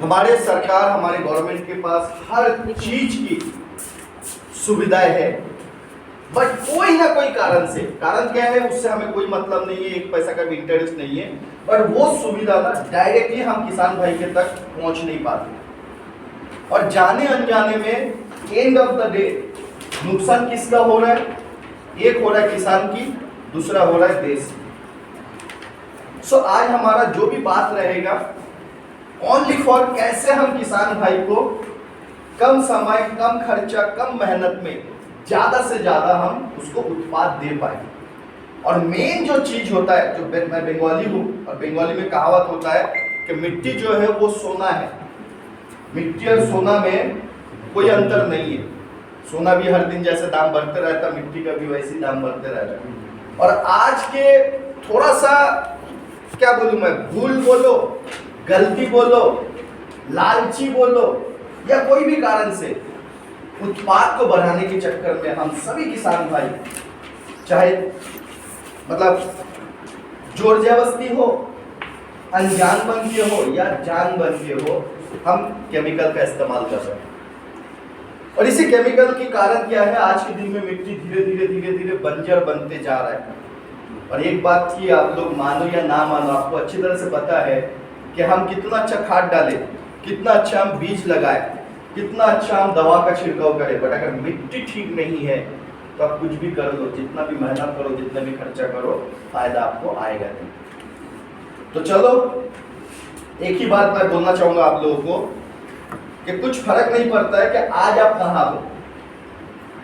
हमारे सरकार, हमारे गवर्नमेंट के पास हर चीज की सुविधाएं है, बट कोई ना कोई कारण से, कारण क्या है उससे हमें कोई मतलब नहीं है, एक पैसा का भी इंटरेस्ट नहीं है, बट वो सुविधा ना डायरेक्टली हम किसान भाई के तक पहुंच नहीं पाते, और जाने अनजाने में एंड ऑफ द डे नुकसान किसका हो रहा है? एक हो रहा है किसान की, दूसरा हो रहा है देश की। सो आज हमारा जो भी बात रहेगा ओनली फॉर कैसे हम किसान भाई को कम समय, कम खर्चा, कम मेहनत में ज्यादा से ज्यादा हम उसको उत्पाद दे पाए। और मेन जो चीज होता है, जो मैं बंगाली हूँ और बंगाली में कहावत होता है कि मिट्टी जो है वो सोना है, मिट्टी और सोना में कोई अंतर नहीं है। सोना भी हर दिन जैसे दाम बढ़ते रहता है, मिट्टी का भी वैसे ही दाम बढ़ते रहता है। और आज के थोड़ा सा क्या बोलूं मैं, भूल बोलो, गलती बोलो, लालची बोलो, या कोई भी कारण से उत्पाद को बढ़ाने के चक्कर में हम सभी किसान भाई, चाहे मतलब जोर जबरदस्ती हो, अनजान बन के हो या जान बन के हो, हम केमिकल का इस्तेमाल कर रहे हैं। और इसी केमिकल के कारण क्या है, आज के दिन में मिट्टी धीरे धीरे धीरे धीरे बंजर बनते जा रहा है। और एक बात की आप लोग मानो या ना मानो, आपको अच्छी तरह से पता है कि हम कितना अच्छा खाद डालें, कितना अच्छा हम बीज लगाए, कितना अच्छा हम दवा का छिड़काव करें, बट अगर मिट्टी ठीक नहीं है तो आप कुछ भी कर लो, जितना भी मेहनत करो, जितना भी खर्चा करो, फायदा आपको आएगा नहीं। तो चलो एक ही बात मैं बोलना चाहूंगा आप लोगों को कि कुछ फर्क नहीं पड़ता है कि आज आप कहाँ हो,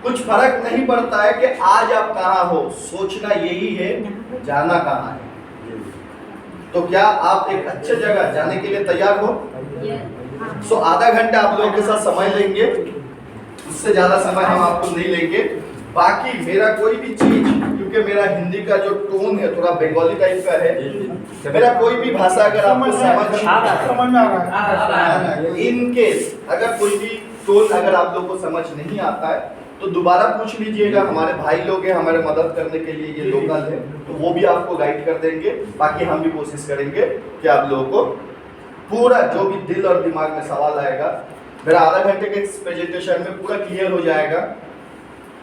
कुछ फर्क नहीं पड़ता है कि आज आप कहाँ हो, सोचना यही है जाना कहाँ है। तो क्या आप एक अच्छे जगह जाने के लिए तैयार हो? सो आधा घंटा आप लोगों के साथ समय लेंगे, उससे ज्यादा समय हम आपको नहीं लेंगे। बाकी मेरा कोई भी चीज, क्योंकि मेरा हिंदी का जो टोन है थोड़ा बंगाली टाइप का है, मेरा कोई भी भाषा अगर आपको समझ में आ रहा है, इन केस अगर कोई भी टोन अगर आप लोगों को समझ नहीं आता है तो दोबारा पूछ लीजिएगा, हमारे भाई लोग हैं हमारे मदद करने के लिए, ये लोकल है, तो वो भी आपको गाइड कर देंगे। बाकी हम भी कोशिश करेंगे कि आप लोगों को पूरा जो भी दिल और दिमाग में सवाल आएगा, मेरा आधा घंटे के प्रेजेंटेशन में पूरा क्लियर हो जाएगा।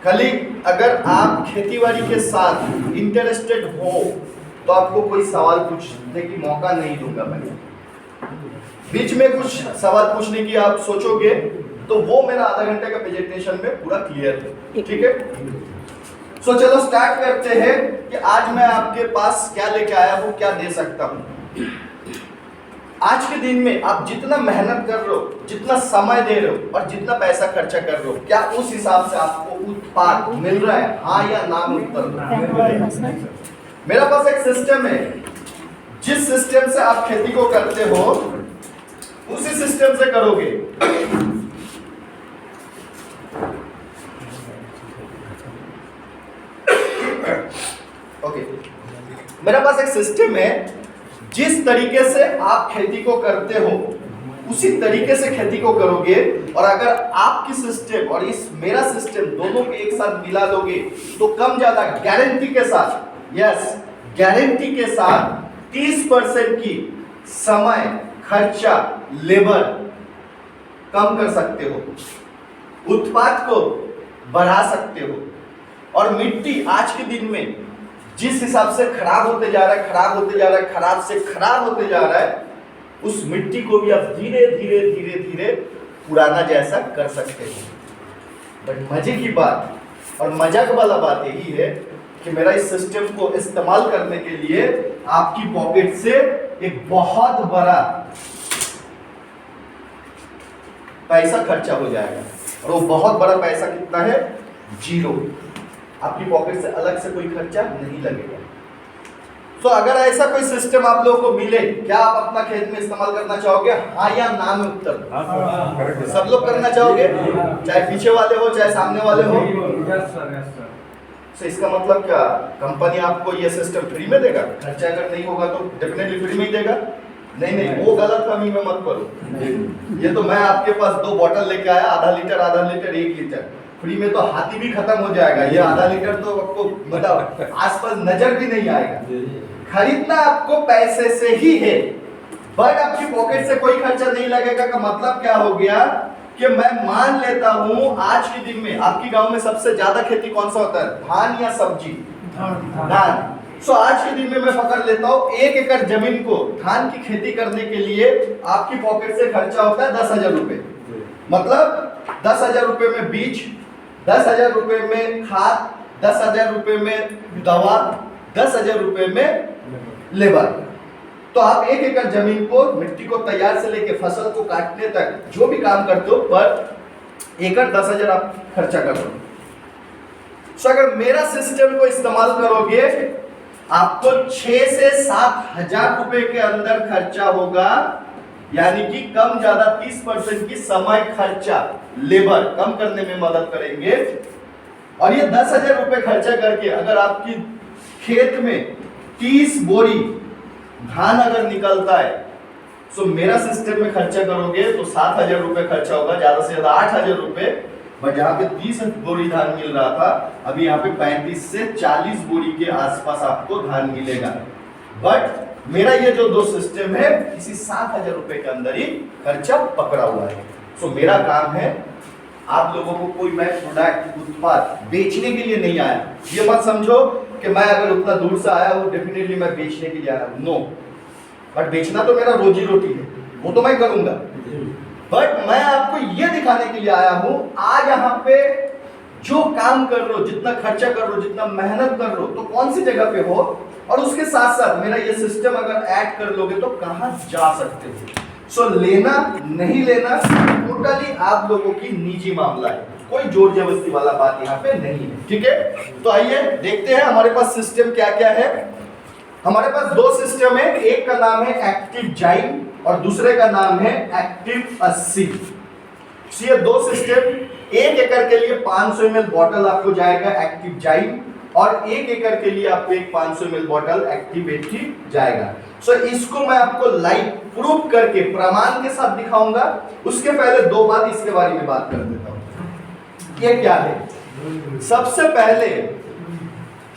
खाली अगर आप खेतीबाड़ी के साथ इंटरेस्टेड हो तो आपको कोई सवाल पूछने की मौका नहीं दूंगा मैं। बीच में कुछ सवाल पूछने की आप सोचोगे तो वो मेरा आधा घंटे का प्रेजेंटेशन में पूरा क्लियर है, ठीक है? सो चलो स्टार्ट करते हैं कि आज मैं आपके पास क्या लेके आया हूँ, क्या दे सकता हूँ। आज के दिन में आप जितना मेहनत कर रहे हो, जितना समय दे रहे हो और जितना पैसा खर्चा कर रहे हो, क्या उस हिसाब से आपको उत्पाद मिल रहा है? हाँ या ना में उत्तर। मेरा पास एक सिस्टम है, जिस सिस्टम से आप खेती को करते हो उसी सिस्टम से करोगे। ओके, मेरा पास एक सिस्टम है, जिस तरीके से आप खेती को करते हो उसी तरीके से खेती को करोगे। और अगर आपकी सिस्टम और इस मेरा सिस्टम दोनों को एक साथ मिला दोगे तो कम ज्यादा गारंटी के साथ, यस गारंटी के साथ 30% की समय, खर्चा, लेबर कम कर सकते हो, उत्पाद को बढ़ा सकते हो। और मिट्टी आज के दिन में जिस हिसाब से खराब होते जा रहा है, खराब होते जा रहा है, खराब से खराब होते जा रहा है, उस मिट्टी को भी आप धीरे धीरे धीरे धीरे पुराना जैसा कर सकते हो। बट मजे की बात और मजाक वाला बात यही है कि मेरा इस सिस्टम को इस्तेमाल करने के लिए आपकी पॉकेट से एक बहुत बड़ा पैसा खर्चा हो जाएगा। और वो बहुत बड़ा पैसा कितना है? 0। आपकी पॉकेट से अलग से कोई खर्चा नहीं लगेगा। तो अगर ऐसा कोई सिस्टम आप लोगों को मिले, क्या आप अपना खेत में इस्तेमाल करना चाहोगे? हाँ या ना में उत्तर। सब लोग करना चाहोगे, चाहे पीछे वाले हो चाहे सामने वाले हो। तो इसका मतलब क्या, कंपनी आपको ये सिस्टम फ्री में देगा? खर्चा अगर नहीं होगा तो डेफिनेटली फ्री में ही देगा। नहीं, वो गलत फहमी में मत करो। ये तो मैं आपके पास 2 बॉटल लेके आया, आधा लीटर 1 लीटर, फ्री में तो हाथी भी खत्म हो जाएगा। ये आधा लीटर तो आपको बताओ आसपास नजर भी नहीं आएगा। खरीदना आपको पैसे से ही है, बट आपकी पॉकेट से कोई खर्चा नहीं लगेगा का मतलब क्या हो गया कि मैं मान लेता हूं आज के दिन में आपकी गांव में सबसे ज्यादा खेती कौन सा होता है, धान या सब्जी? धान। सो आज के दिन में मैं पकड़ लेता हूं 1 एकड़ जमीन को धान की खेती करने के लिए आपकी पॉकेट से खर्चा होता है 10,000 रुपए। मतलब 10,000 रुपए में बीज, 10,000 रुपए में खाद, 10,000 रुपए में दवा, 10,000 रुपए में लेबर। तो आप 1 एकड़ जमीन को मिट्टी को तैयार से लेके फसल को काटने तक जो भी काम करते हो पर एकड़ 10,000 आप खर्चा कर रहे हो। सो अगर मेरा सिस्टम को इस्तेमाल करोगे आपको 6 से 7,000 रुपए के अंदर खर्चा होगा, यानी कि कम ज्यादा 30% की समय खर्चा लेबर कम करने में मदद करेंगे। और ये 10,000 रुपए खर्चा करके अगर आपकी खेत में 30 बोरी धान अगर निकलता है तो मेरा सिस्टम में खर्चा करोगे तो 7,000 रुपए खर्चा होगा, ज्यादा से ज्यादा 8,000 रुपए। बट जहां पे 30 बोरी धान मिल रहा था अभी यहाँ पे 35 से 40 बोरी के आसपास आपको धान मिलेगा। बट मेरा ये जो दो सिस्टम है इसी 7,000 रुपए के अंदर ही खर्चा पकड़ा हुआ है। सो मेरा काम है आप लोगों को कोई मैं प्रोडक्ट उत्पाद बेचने के लिए नहीं आया। ये मत समझो कि मैं अगर उतना दूर से आया हूँ डेफिनेटली मैं बेचने के लिए आया हूँ, नो। बट बेचना तो मेरा रोजी रोटी है, वो तो मैं करूंगा। बट मैं आपको ये दिखाने के लिए आया हूं आज यहाँ पे जो काम कर रहे हो, जितना खर्चा कर रहे हो, जितना मेहनत कर रहे हो, तो कौन सी जगह पे हो और उसके साथ साथ मेरा ये सिस्टम अगर ऐड कर लोगे तो कहां जा सकते हो। सो लेना नहीं लेना टोटली आप लोगों की निजी मामला है, कोई जोर जबरदस्ती वाला बात यहाँ पे नहीं है, ठीक है। तो आइए देखते हैं हमारे पास सिस्टम क्या क्या है। हमारे पास दो सिस्टम है, एक का नाम है एक्टिव जाइम और दूसरे का नाम है एक्टिव 80। ये दो सिस्टम 1 एकड़ के लिए 500 ml बॉटल आपको जाएगा एक्टिव जाइम और 1 एकड़ के लिए आपको एक 500 ml बॉटल एक्टिव 80 जाएगा। सो इसको मैं आपको लाइव प्रूफ करके प्रमाण के साथ दिखाऊंगा। उसके पहले दो बात इसके बारे में बात कर देता हूं। ये क्या है? सबसे पहले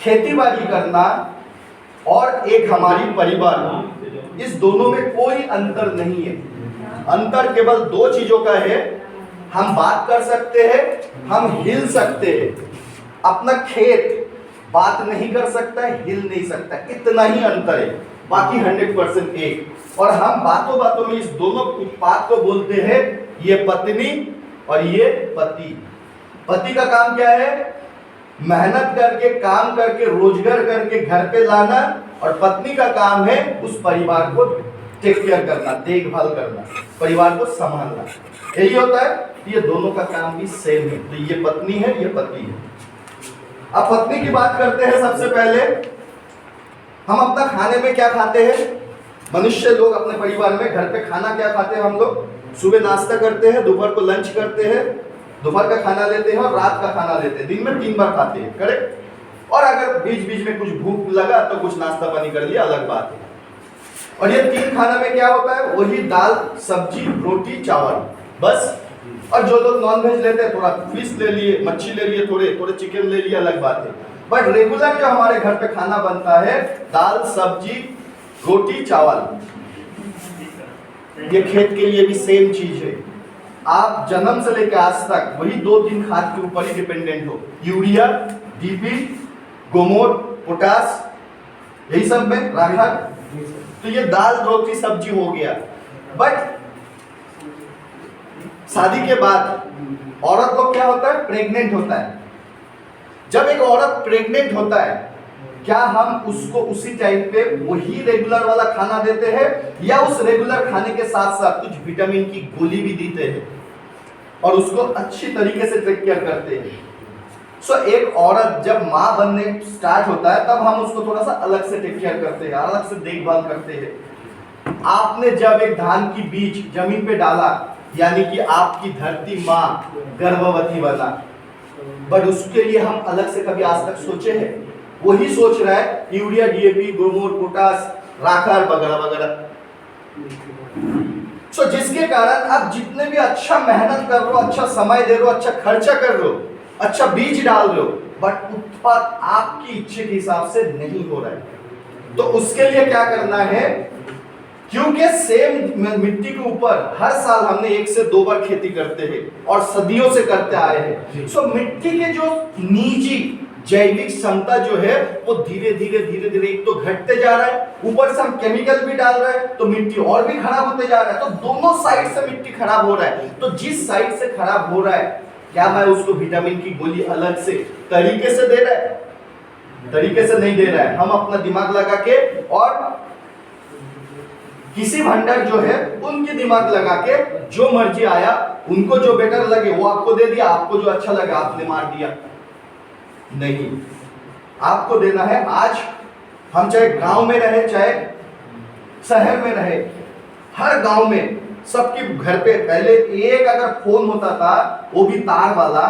खेतीबाड़ी करना और एक हमारी परिवार, इस दोनों में कोई अंतर नहीं है। अंतर केवल दो चीजों का है, हम बात कर सकते हैं, हम हिल सकते हैं। अपना खेत बात नहीं कर सकता है, हिल नहीं सकता, इतना ही अंतर है, बाकी 100% एक। और हम बातों बातों में इस दोनों उत्पाद को बोलते हैं, ये पत्नी और ये पति। पति का काम क्या है? मेहनत करके काम करके रोजगार करके घर पे लाना, और पत्नी का काम है उस परिवार को टेक केयर करना, देखभाल करना, परिवार को संभालना। यही होता है। ये दोनों का काम भी सेम है। तो ये पत्नी है, ये पति है। अब पत्नी की बात करते हैं। सबसे पहले हम अपना खाने में क्या खाते हैं? मनुष्य लोग अपने परिवार में घर पे खाना क्या खाते हैं? हम लोग सुबह नाश्ता करते हैं, दोपहर को लंच करते हैं, दोपहर का खाना लेते हैं और रात का खाना लेते हैं। दिन में 3 बार खाते हैं, करेक्ट। और अगर बीच बीच में कुछ भूख लगा तो कुछ नाश्ता पानी कर लिया, अलग बात है। और ये 3 खाना में क्या होता है? वही दाल, सब्जी, रोटी, चावल, बस। और जो लोग नॉन वेज लेते हैं, थोड़ा फिश ले लिए, मच्छी ले लिए, थोड़े चिकन ले लिए, अलग बात है। बट रेगुलर जो हमारे घर पे खाना बनता है, दाल, सब्जी, रोटी, चावल, ये खेत के लिए भी सेम चीज है। आप जन्म से लेकर आज तक वही 2-3 खाद के ऊपर ही डिपेंडेंट हो, यूरिया, डीपी, गोमोर, पोटास, यही सब में राखा। तो ये दाल, रोटी, सब्जी हो गया। बट शादी के बाद औरत को क्या होता है? प्रेग्नेंट होता है। जब एक औरत प्रेग्नेंट होता है, क्या हम उसको उसी टाइम पे वही रेगुलर वाला खाना देते हैं या उस रेगुलर खाने के साथ साथ कुछ विटामिन की गोली भी देते हैं और उसको अच्छी तरीके से टेक केयर करते हैं? सो एक औरत जब माँ बनने स्टार्ट होता है तब हम उसको थोड़ा सा अलग से टेक केयर करते हैं, अलग से देखभाल करते हैं। आपने जब एक धान की बीज जमीन पे डाला, यानी कि आपकी धरती माँ गर्भवती बना, बट उसके लिए हम अलग से कभी आज तक सोचे हैं? वही सोच रहा है यूरिया, डीएपी, गोमोर, पोटास, राखार वगैरह वगैरह। सो जिसके कारण आप जितने भी अच्छा मेहनत कर रहे हो, अच्छा समय दे रहे हो, अच्छा खर्चा कर रहे हो, अच्छा बीज डाल रहे हो, बट उत्पाद आपकी इच्छा के हिसाब से नहीं हो रहा है। तो उसके लिए क्या करना है? क्योंकि सेम मिट्टी के ऊपर हर साल हमने 1 से 2 बार खेती करते हैं और सदियों से करते आए हैं। सो मिट्टी के जो निजी जैविक क्षमता जो है वो धीरे धीरे एक तो घटते जा रहा है, ऊपर से हम केमिकल भी डाल रहे हैं तो मिट्टी और भी खराब होते जा रहा है। तो दोनों साइड से मिट्टी खराब हो रहा है। तो जिस साइड से खराब हो रहा है, क्या मैं उसको विटामिन की गोली अलग से तरीके से दे रहा है? तरीके से नहीं दे रहा है। हम अपना दिमाग लगा के और किसी भंडार जो है उनके दिमाग लगा के जो मर्जी आया, उनको जो बेटर लगे वो आपको दे दिया, आपको जो अच्छा लगा आपने मार दिया। नहीं, आपको देना है। आज हम चाहे गांव में रहे चाहे शहर में रहे, हर गांव में सबके घर पे पहले एक अगर फोन होता था, वो भी तार वाला,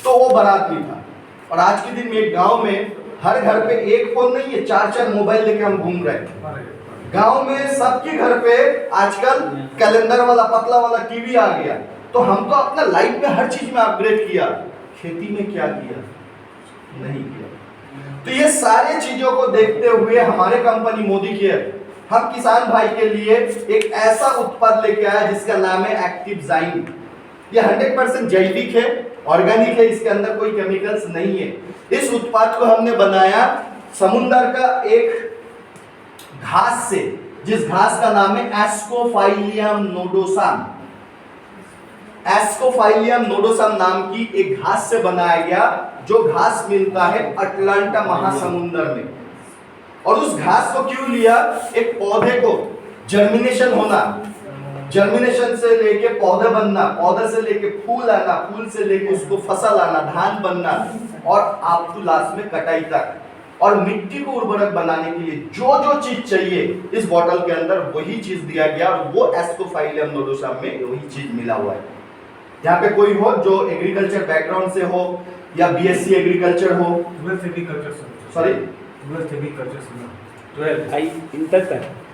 तो वो बारात नहीं था। और आज के दिन में एक गांव में हर घर पे एक फोन नहीं है, 4-4 मोबाइल लेके हम घूम रहे हैं। गांव में सबके घर पे आजकल कैलेंडर वाला पतला वाला टीवी आ गया। तो हम तो अपना लाइफ में हर चीज में अपग्रेड किया, खेती में क्या किया? नहीं किया। तो ये सारे चीजों को देखते हुए हमारे कंपनी मोदी केयर हम किसान भाई के लिए एक ऐसा उत्पाद लेके आया जिसका नाम है एक्टिवजाइम। ये 100% जैविक है, ऑर्गेनिक है, इसके अंदर कोई केमिकल्स नहीं है। इस उत्पाद को हमने बनाया समुद्र का एक घास से, जिस घास का नाम है एस्कोफाइलियम नोडोसाम। एस्कोफाइलियम नोडोसाम नाम की एक घास से बनाया गया, जो घास मिलता है अटलांटा महासमुंदर में। और उस घास को क्यों लिया? एक पौधे को जर्मिनेशन होना, जर्मिनेशन से लेके पौधा बनना, पौधे से लेके फूल आना, फूल से लेके उसको फसल आना, धान बनना, और आप तो लास्ट में कटाई तक। और मिट्टी को उर्वरक बनाने के लिए जो जो चीज चाहिए इस बोतल के अंदर वही चीज दिया गया, और वो एस्कोफाइलियम नोडोसाम में वही चीज मिला हुआ है। यहाँ पे कोई हो जो एग्रीकल्चर बैकग्राउंड से हो या बीएससी एग्रीकल्चर हो, सॉरी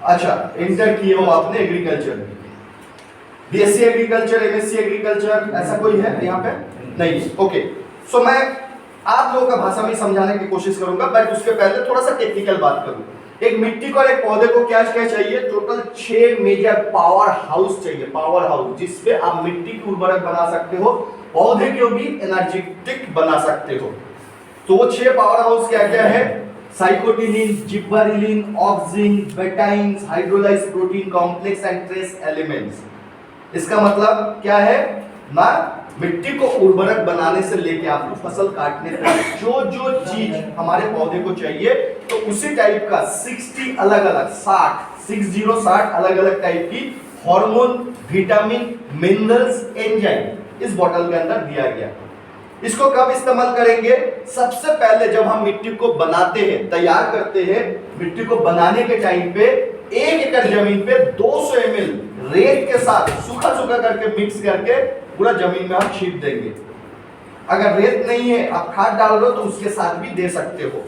अच्छा इंटर किए हो आपने एग्रीकल्चर में, बीएससी एग्रीकल्चर, एमएससी एग्रीकल्चर, ऐसा कोई है यहाँ पे? नहीं। ओके, सो मैं आप लोगों का भाषा में समझाने की कोशिश करूंगा, बट उसके पहले थोड़ा सा टेक्निकल बात करूं। एक मिट्टी को और एक पौधे को क्या क्या चाहिए? टोटल 6 मेजर पावर हाउस चाहिए, पावर हाउस, जिसपे आप मिट्टी की उर्वरक बना सकते हो, पौधे को भी एनर्जेटिक बना सकते हो। तो वो 6 पावर हाउस क्या क्या है? Cytokinin, gibberellin, auxin, betaines, hydrolysed protein complex and trace elements. इसका मतलब क्या है ना? मिट्टी को उर्वरक बनाने से लेके आपको फसल काटने तक जो जो चीज हमारे पौधे को चाहिए, तो उसी टाइप का 60 अलग अलग 60 अलग अलग टाइप की हार्मोन, विटामिन, मिनरल्स, एंजाइम इस बोतल के अंदर दिया गया। इसको कब इस्तेमाल करेंगे? सबसे पहले जब हम मिट्टी को बनाते हैं, तैयार करते हैं, मिट्टी को बनाने के टाइम पे 1 एकड़ जमीन पे 200 ml रेत के साथ सूखा करके मिक्स करके पूरा जमीन में हम छींट देंगे। अगर रेत नहीं है, आप खाद डाल रहे हो, तो उसके साथ भी दे सकते हो।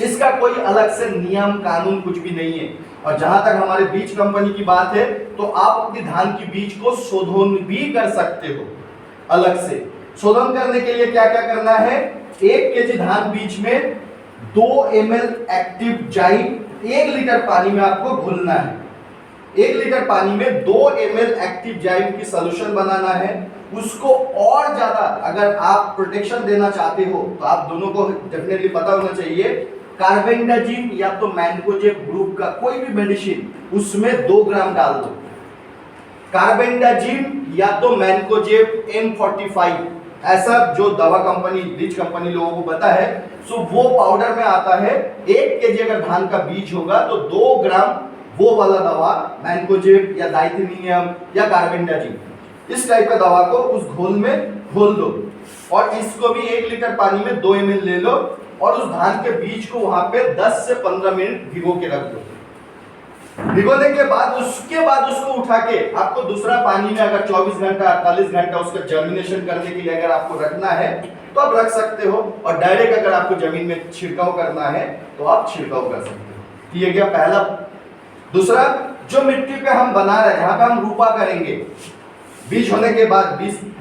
इसका कोई अलग से नियम कानून कुछ भी नहीं है। और जहां तक हमारे बीज कंपनी की बात है, तो आप अपनी धान की बीज को शोधन भी कर सकते हो। अलग से शोधन करने के लिए क्या क्या करना है? 1 केजी धान बीज में 2 ml एक्टिवजाइम 1 लीटर पानी में आपको घोलना है। 1 लीटर पानी में 2 ml एक्टिवजाइम की सॉल्यूशन बनाना है। उसको और ज्यादा अगर आप प्रोटेक्शन देना चाहते हो, तो आप दोनों को डेफिनेटली पता होना चाहिए, कार्बेंडाजिम या तो मैनकोजेब ग्रुप का कोई भी मेडिसिन उसमें 2 ग्राम डाल दो। कार्बेंडाजिम या तो मैनकोजेब M45, ऐसा जो दवा कंपनी, बीज कंपनी लोगों को पता है, सो वो पाउडर में आता है। 1 केजी अगर धान का बीज होगा तो 2 ग्राम वो वाला दवा, मैनकोजेब या डाइथेनियम या कार्बेंडाजिम, इस टाइप का दवा को उस घोल में घोल दो। और इसको भी 1 लीटर पानी में 2 ml ले लो, और उस धान के बीज को वहां पे 10 से 15 मिनट भिगो के रख दो। भिगोने के बाद उसको उठा के आपको दूसरा पानी में अगर 24 घंटा 48 घंटा उसका जर्मिनेशन करने के लिए अगर आपको रखना है, तो आप रख सकते हो। और डायरेक्ट अगर आपको जमीन में छिड़काव करना है, तो आप छिड़काव कर सकते हो। ये गया पहला। दूसरा, जो मिट्टी पे हम बना रहे हैं, जहां पे हम रूपा करेंगे, बीज होने के बाद,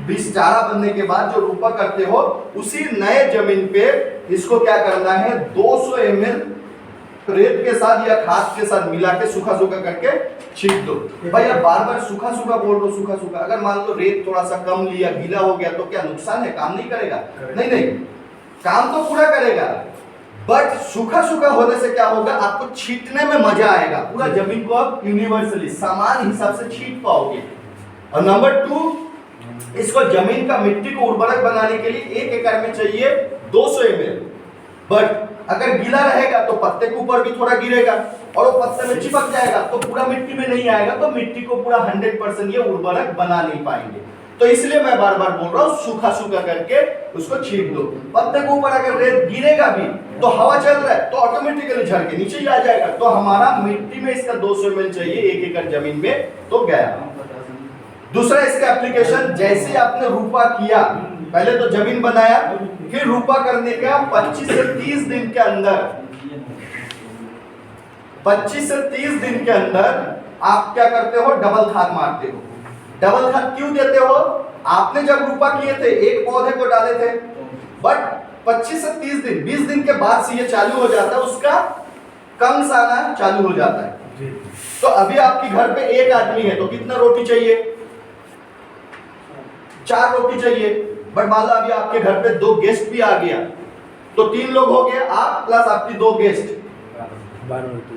बीज चारा बनने के बाद जो रूपा करते हो, उसी नए जमीन पे इसको क्या करना है? 200 ml रेत के साथ या खाद के साथ मिला के सूखा सूखा करके छींट दो। भाई अब बार बार सूखा सूखा बोल दो, सूखा सूखा, अगर मान लो रेत थोड़ा सा कम लिया, गीला हो गया तो क्या नुकसान है? काम नहीं करेगा? नहीं नहीं, काम तो पूरा करेगा, बट सूखा सूखा होने से क्या होगा, आपको छींटने में मजा आएगा, पूरा जमीन को आप यूनिवर्सली समान हिसाब से छींट पाओगे। और नंबर 2, इसको जमीन का मिट्टी को उर्वरक बनाने के लिए 1 एकड़ में चाहिए 200 ml, बट अगर गीला रहेगा तो पत्ते के ऊपर भी थोड़ा गिरेगा और वो पत्ते में चिपक जाएगा तो पूरा मिट्टी में नहीं आएगा, तो मिट्टी को पूरा 100% ये उर्वरक बना नहीं पाएंगे। तो इसलिए मैं बार बार बोल रहा हूँ सूखा सूखा करके उसको छींट दो। पत्ते के ऊपर अगर रेत गिरेगा भी तो हवा चल रहा है तो ऑटोमेटिकली झड़ के नीचे ही आ जाएगा। तो हमारा मिट्टी में इसका 200 ml चाहिए 1 एकड़ जमीन में, तो गया। दूसरा इसका एप्लीकेशन, जैसे आपने रूपा किया, पहले तो जमीन बनाया, फिर रूपा करने का 25 से 30 दिन के अंदर, 25 से 30 दिन के अंदर आप क्या करते हो, डबल खाद मारते हो। डबल खाद क्यों देते हो? आपने जब रूपा किए थे एक पौधे को डाले थे, बट 25 से 30 दिन, 20 दिन के बाद से ये चालू हो जाता है, उसका कंस आना चालू हो जाता है। तो अभी आपके घर पे एक आदमी है तो कितना रोटी चाहिए? 4 रोटी चाहिए, बट मान लो अभी आपके घर पे 2 गेस्ट भी आ गया तो 3 लोग हो गए, आप प्लस आपकी 2 गेस्ट,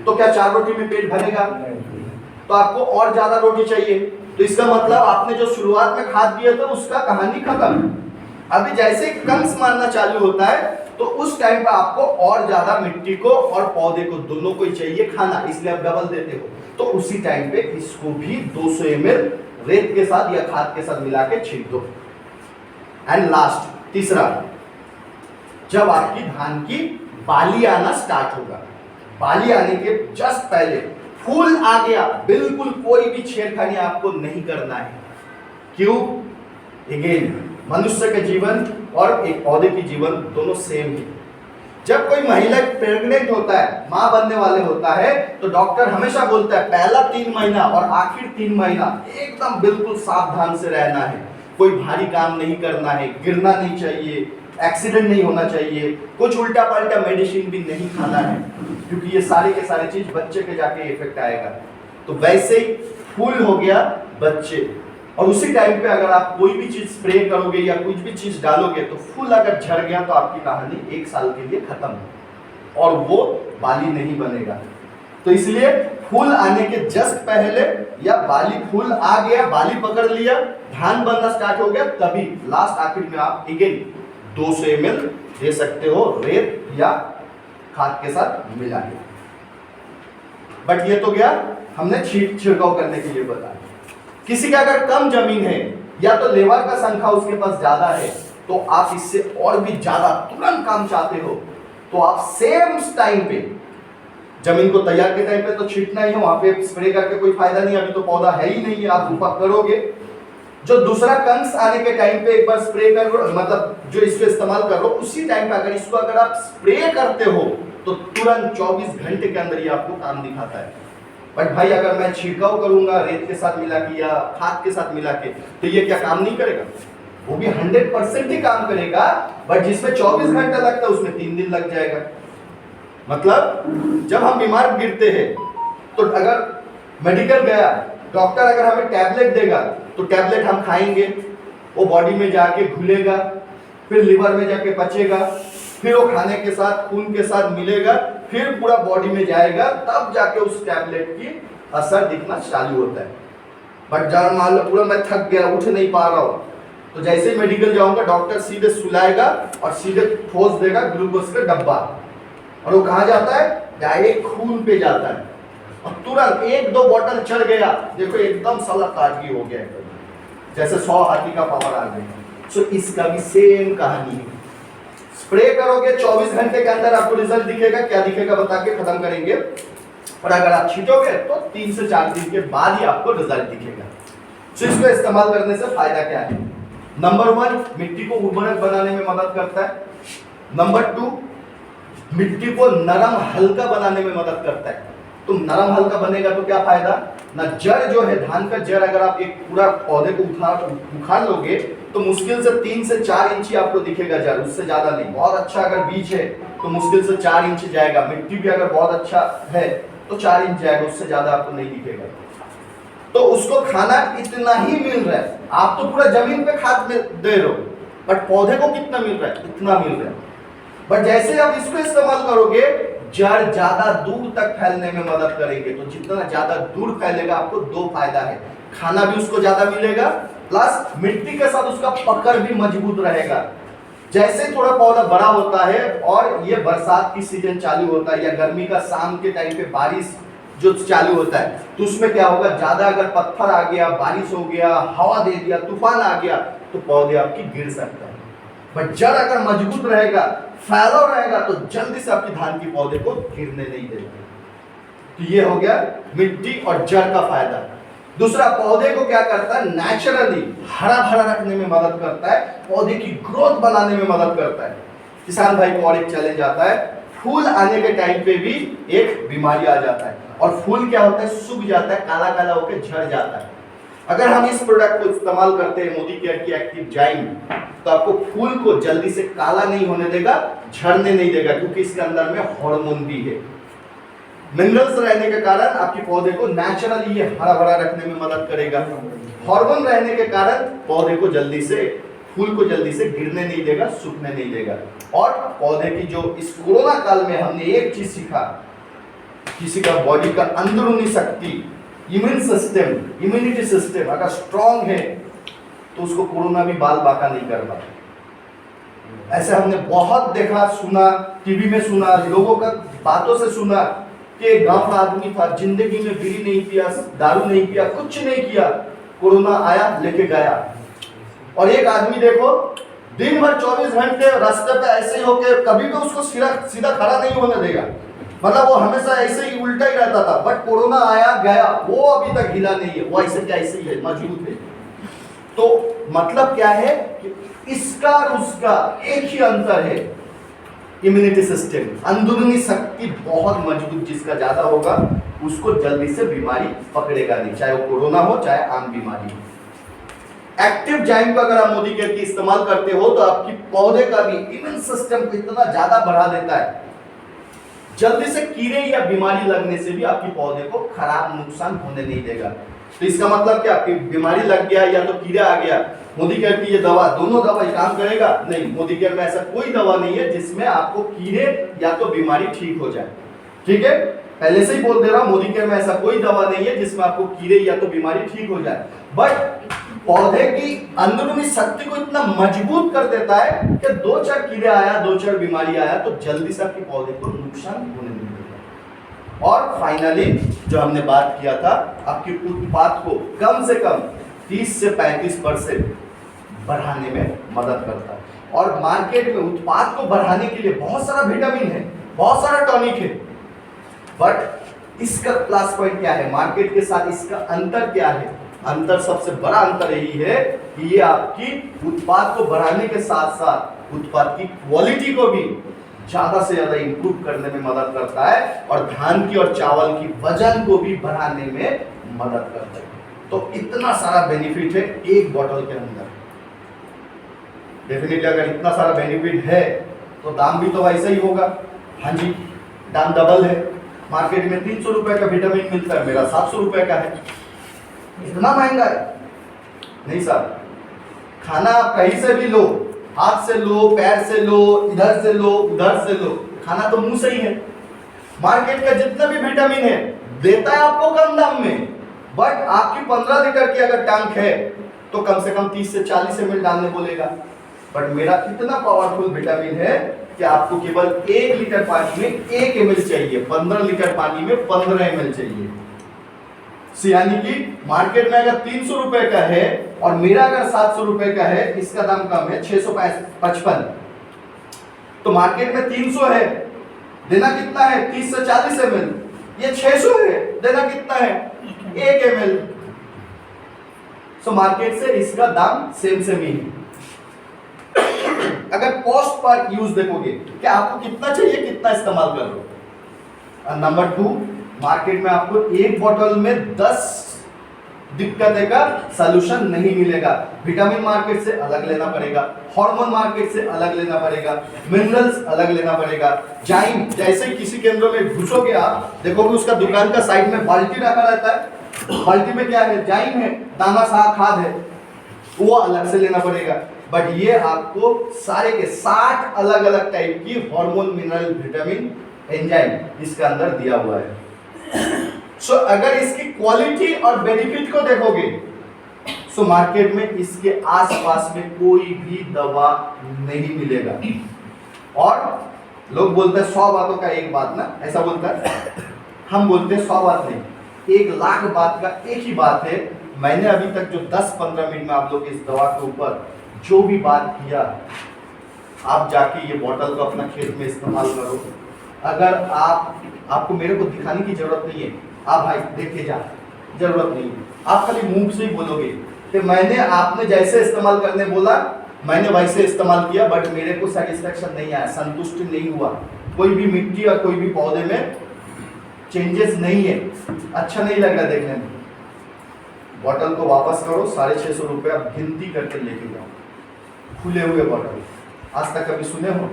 तो क्या 4 रोटी में पेट भरेगा? तो आपको और ज्यादा रोटी चाहिए। तो इसका मतलब आपने जो शुरुआत में खाद दिया था उसका कहानी खत्म। अभी जैसे कंस मारना चालू होता है तो उस टाइम पे आपको और ज्यादा मिट्टी को और पौधे को दोनों को चाहिए खाना, इसलिए आप डबल देते हो। तो उसी टाइम पे इसको भी 200 ml रेत के साथ या खाद के साथ मिला के छींट दो। एंड लास्ट, तीसरा, जब आपकी धान की बाली आना स्टार्ट होगा, बाली आने के जस्ट पहले फूल आ गया, बिल्कुल कोई भी छेड़खानी आपको नहीं करना है। क्यों? अगेन, मनुष्य का जीवन और एक पौधे की जीवन दोनों सेम है। जब कोई महिला प्रेग्नेंट होता है, मां बनने वाले होता है, तो डॉक्टर हमेशा बोलता है पहला 3 महीना और आखिर 3 महीना एकदम बिल्कुल सावधान से रहना है, कोई भारी काम नहीं करना है, गिरना नहीं चाहिए, एक्सीडेंट नहीं होना चाहिए, कुछ उल्टा पल्टा मेडिसिन भी नहीं खाना है, क्योंकि ये सारे के सारे चीज बच्चे के जाके इफेक्ट आएगा। तो वैसे ही फूल हो गया बच्चे, और उसी टाइम पे अगर आप कोई भी चीज स्प्रे करोगे या कुछ भी चीज डालोगे तो फूल अगर झड़ गया तो आपकी कहानी 1 साल के लिए खत्म है और वो बाली नहीं बनेगा। तो इसलिए फूल आने के जस्ट पहले या बाली, फूल आ गया, बाली पकड़ लिया, धान बनना स्टार्ट हो गया, तभी लास्ट आखिर में आप अगेन 200 ml दे सकते हो रेत या खाद के साथ मिला के। बट ये तो गया हमने छिड़काव करने के लिए बताया। किसी का अगर कम जमीन है या तो लेबर का संख्या उसके पास ज्यादा है, तो आप इससे और भी ज्यादा तुरंत काम चाहते हो, तो आप सेम टाइम पे, जमीन को तैयार के टाइम पे तो छींटना ही है, वहां पे स्प्रे करके कोई फायदा नहीं, अभी तो पौधा है ही नहीं है, आप रूपा करोगे। जो दूसरा कंस आने के टाइम पे एक बार स्प्रे कर लो, मतलब जो इसको इस्तेमाल कर लो, उसी टाइम पे अगर इसको अगर आप स्प्रे करते हो तो तुरंत 24 घंटे के अंदर ये आपको काम दिखाता है। बट भाई अगर मैं छिड़काव करूंगा रेत के साथ मिला के या खाद के साथ मिला के, तो ये क्या काम नहीं करेगा? वो भी 100% ही काम करेगा, बट जिसमें 24 घंटा लगता है उसमें 3 दिन लग जाएगा। मतलब जब हम बीमार गिरते हैं तो अगर मेडिकल गया, डॉक्टर अगर हमें टैबलेट देगा तो टैबलेट हम खाएंगे, वो बॉडी में जाके घुलेगा, फिर लिवर में जाके पचेगा, फिर वो खाने के साथ खून के साथ मिलेगा, फिर पूरा बॉडी में जाएगा, तब जाके उस टैबलेट की असर दिखना चालू होता है। बट जब मान लो पूरा मैं थक गया, उठ नहीं पा रहा हूँ, तो जैसे ही मेडिकल जाऊंगा डॉक्टर सीधे सुलाएगा और सीधे ठोस देगा ग्लूकोज का डब्बा, और वो कहाँ जाता है? डायरेक्ट खून पे जाता है, और तुरंत 1-2 बॉटल चढ़ गया, देखो एकदम साला ताजगी हो गया, जैसे 100 हाथी का पावर आ गया। सो इसका भी सेम कहानी है। स्प्रे करोगे 24 घंटे के अंदर आपको रिजल्ट दिखेगा, क्या दिखेगा बता के खत्म करेंगे, और अगर आप छींटोगे तो 3 से 4 दिन के बाद ही आपको रिजल्ट दिखेगा। सो इसको इस्तेमाल करने से फायदा क्या है? नंबर 1, मिट्टी को उर्वरक बनाने में मदद करता है। नंबर 2, मिट्टी को नरम हल्का बनाने में मदद करता है। तो नरम हल्का बनेगा तो क्या फायदा? ना जड़ जो है, धान का जड़ अगर आप एक पूरा पौधे को उखाड़ लोगे तो मुश्किल से 3 से 4 इंच आपको दिखेगा जड़, उससे ज्यादा नहीं। बहुत अच्छा अगर बीज है तो मुश्किल से 4 इंच जाएगा, मिट्टी भी अगर बहुत अच्छा है तो 4 इंच जाएगा, उससे ज्यादा आपको नहीं दिखेगा। तो उसको खाना इतना ही मिल रहा है। आप तो पूरा जमीन पे खाद दे रहे हो, बट पौधे को कितना मिल रहा है? इतना मिल रहा है। बट जैसे आप इसको इस्तेमाल करोगे, जड़ ज्यादा दूर तक फैलने में मदद करेंगे। तो जितना ज्यादा दूर फैलेगा, आपको 2 फायदा है, खाना भी उसको ज्यादा मिलेगा, प्लस मिट्टी के साथ उसका पकड़ भी मजबूत रहेगा। जैसे थोड़ा पौधा बड़ा होता है और ये बरसात की सीजन चालू होता है या गर्मी का शाम के टाइम पे बारिश जो चालू होता है, तो उसमें क्या होगा, ज्यादा अगर पत्थर आ गया, बारिश हो गया, हवा दे दिया, तूफान आ गया, तो पौधे आपकी गिर सकता है। बट जड़ अगर मजबूत रहेगा, फैला रहेगा, तो जल्दी से आपकी धान की पौधे को गिरने नहीं देगा। तो ये हो गया मिट्टी और जड़ का फायदा। दूसरा, पौधे को क्या करता है, नेचुरली हरा भरा रखने में मदद करता है, पौधे की ग्रोथ बनाने में मदद करता है। किसान भाई को और एक चैलेंज आता है, फूल आने के टाइम पे भी एक बीमारी आ जाता है और फूल क्या होता है, सूख जाता है, काला काला होकर झड़ जाता है। अगर हम इस प्रोडक्ट को इस्तेमाल करते हैं, मोदी केयर की एक्टिव जाइम, तो आपको फूल को जल्दी से काला नहीं होने देगा, झड़ने नहीं देगा, क्योंकि इसके अंदर में हार्मोन भी है। मिनरल्स रहने के कारण आपके पौधे को नेचुरली ये हरा भरा रखने में मदद करेगा। हार्मोन रहने के कारण पौधे को जल्दी से, फूल को जल्दी से गिरने नहीं देगा, सूखने नहीं देगा। और पौधे की जो इस कोरोना काल में हमने एक चीज सीखा, किसी का बॉडी का अंदरूनी शक्ति, इम्यूनिटी सिस्टम अगर स्ट्रांग है तो उसको कोरोना भी बाल बाका नहीं कर पाता। ऐसे हमने बहुत देखा, सुना, टीवी में सुना, लोगों का बातों से सुना कि गांव का आदमी था, जिंदगी में बीड़ी नहीं पिया, दारू नहीं पिया, कुछ नहीं किया, कोरोना आया लेके गया। और एक आदमी देखो, दिन भर 24 घंटे रास्ते पे ऐसे ही होके, कभी भी उसको सीधा खड़ा नहीं होने देगा, मतलब वो हमेशा ऐसे ही उल्टा ही रहता था। बट कोरोना आया गया, वो अभी तक हिला नहीं है, वो ऐसे क्या ऐसे ही है, मजबूत है। तो मतलब क्या है कि इसका और उसका एक ही अंतर है, इम्यूनिटी सिस्टम, अंदरूनी शक्ति बहुत मजबूत जिसका ज्यादा होगा, उसको जल्दी से बीमारी पकड़ेगा नहीं, चाहे वो कोरोना हो चाहे आम बीमारी हो। एक्टिव जाइम को अगर आप मोदी केयर की इस्तेमाल करते हो तो आपकी पौधे का भी इम्यून सिस्टम को इतना ज्यादा बढ़ा देता है, जल्दी से कीड़े या बीमारी लगने से भी आपकी पौधे को खराब, नुकसान होने नहीं देगा। तो इसका मतलब क्या, आपकी बीमारी लग गया या तो कीड़ा आ गया, मोदी केयर की ये दवा, दोनों दवा काम करेगा? नहीं, मोदी केयर में ऐसा कोई दवा नहीं है जिसमें आपको कीड़े या तो बीमारी ठीक हो जाए। ठीक है, पहले से ही बोल दे रहा हूं, मोदी केयर में ऐसा कोई दवा नहीं है जिसमें आपको कीड़े या तो बीमारी ठीक हो जाए। बट पौधे की अंदरूनी शक्ति को इतना मजबूत कर देता है कि 2-4 कीड़े आया, 2-4 बीमारी आया तो जल्दी से आपके पौधे को नुकसान होने नहीं देगा। और फाइनली जो हमने बात किया था, आपके उत्पाद को कम से कम 30 से 35% बढ़ाने में मदद करता है। और मार्केट में उत्पाद को बढ़ाने के लिए बहुत सारा विटामिन है, बहुत सारा टॉनिक है, बट इसका प्लस पॉइंट क्या है, मार्केट के साथ इसका अंतर क्या है? अंतर, सबसे बड़ा अंतर यही है कि ये आपकी उत्पाद को बढ़ाने के साथ साथ उत्पाद की क्वालिटी को भी ज्यादा से ज्यादा इंप्रूव करने में मदद करता है और धान की और चावल की वजन को भी बढ़ाने में मदद करता है। तो इतना सारा बेनिफिट है एक बॉटल के अंदर। डेफिनेटली अगर इतना सारा बेनिफिट है तो दाम भी तो वैसा ही होगा। हाँ जी, दाम डबल है। मार्केट में 300 रुपए का विटामिन मिलता है, मेरा 700 रुपए का है। इतना महंगा है? नहीं साहब, खाना आप कहीं से भी लो, हाथ से लो, पैर से लो, इधर से लो, उधर से लो, खाना तो मुंह से ही है। मार्केट का जितना भी विटामिन है देता है आपको कम दाम में, बट आपकी 15 लीटर की अगर टैंक है तो कम से कम 30 से 40 ml डालने बोलेगा। बट मेरा इतना पावरफुल विटामिन है कि आपको केवल 1 लीटर पानी में 1 ml चाहिए, 15 लीटर पानी में 15 ml चाहिए। यानी कि मार्केट में अगर 300 रुपए का है और मेरा अगर 700 रुपए का है, इसका दाम कम है 655, तो मार्केट में 300 है, देना कितना है 30 से 40 ml, ये 600 है, देना कितना है 1 ml। सो मार्केट से इसका दाम सेम ही है। अगर कॉस्ट पर यूज देखोगे कि आपको कितना चाहिए, कितना इस्तेमाल कर लो। नंबर 2, मार्केट में आपको एक बोतल में 10 दिक्कत का सलूशन नहीं मिलेगा। विटामिन मार्केट से अलग लेना पड़ेगा, हार्मोन मार्केट से अलग लेना पड़ेगा, मिनरल्स अलग लेना पड़ेगा। जाइम जैसे किसी केंद्र में घुसोगे आप देखोगे उसका दुकान का साइड में बाल्टी रखा रहता है, बाल्टी में क्या है, जाइम है, दाना साग खाद है, वो अलग से लेना पड़ेगा। बट ये आपको सारे के 60 अलग अलग टाइप की हार्मोन, मिनरल, विटामिन, एंजाइम इसके अंदर दिया हुआ है। सो अगर इसकी क्वालिटी और बेनिफिट को देखोगे सो मार्केट में इसके आसपास में कोई भी दवा नहीं मिलेगा। और लोग बोलते हैं 100 बातों का एक बात ना, ऐसा बोलता है। हम बोलते हैं 100 बात नहीं, 1,00,000 बात का एक ही बात है। मैंने अभी तक जो 10-15 मिनट में आप लोग इस दवा के ऊपर जो भी बात किया, आप जाके ये बोतल को अपना खेत में इस्तेमाल करो। अगर आपको मेरे को दिखाने की जरूरत नहीं है, आप भाई देख के जा, जरूरत नहीं है। आप खाली मुंह से ही बोलोगे कि मैंने आपने जैसे इस्तेमाल करने बोला मैंने वैसे इस्तेमाल किया, बट मेरे को सेटिस्फेक्शन नहीं आया, संतुष्टि नहीं हुआ, कोई भी मिट्टी और कोई भी पौधे में चेंजेस नहीं है, अच्छा नहीं लग रहा देखने में। बॉटल को वापस करो, 650 रुपये आप गिनती करके लेके जाओ। खुले हुए बॉटल आज तक कभी सुने हो?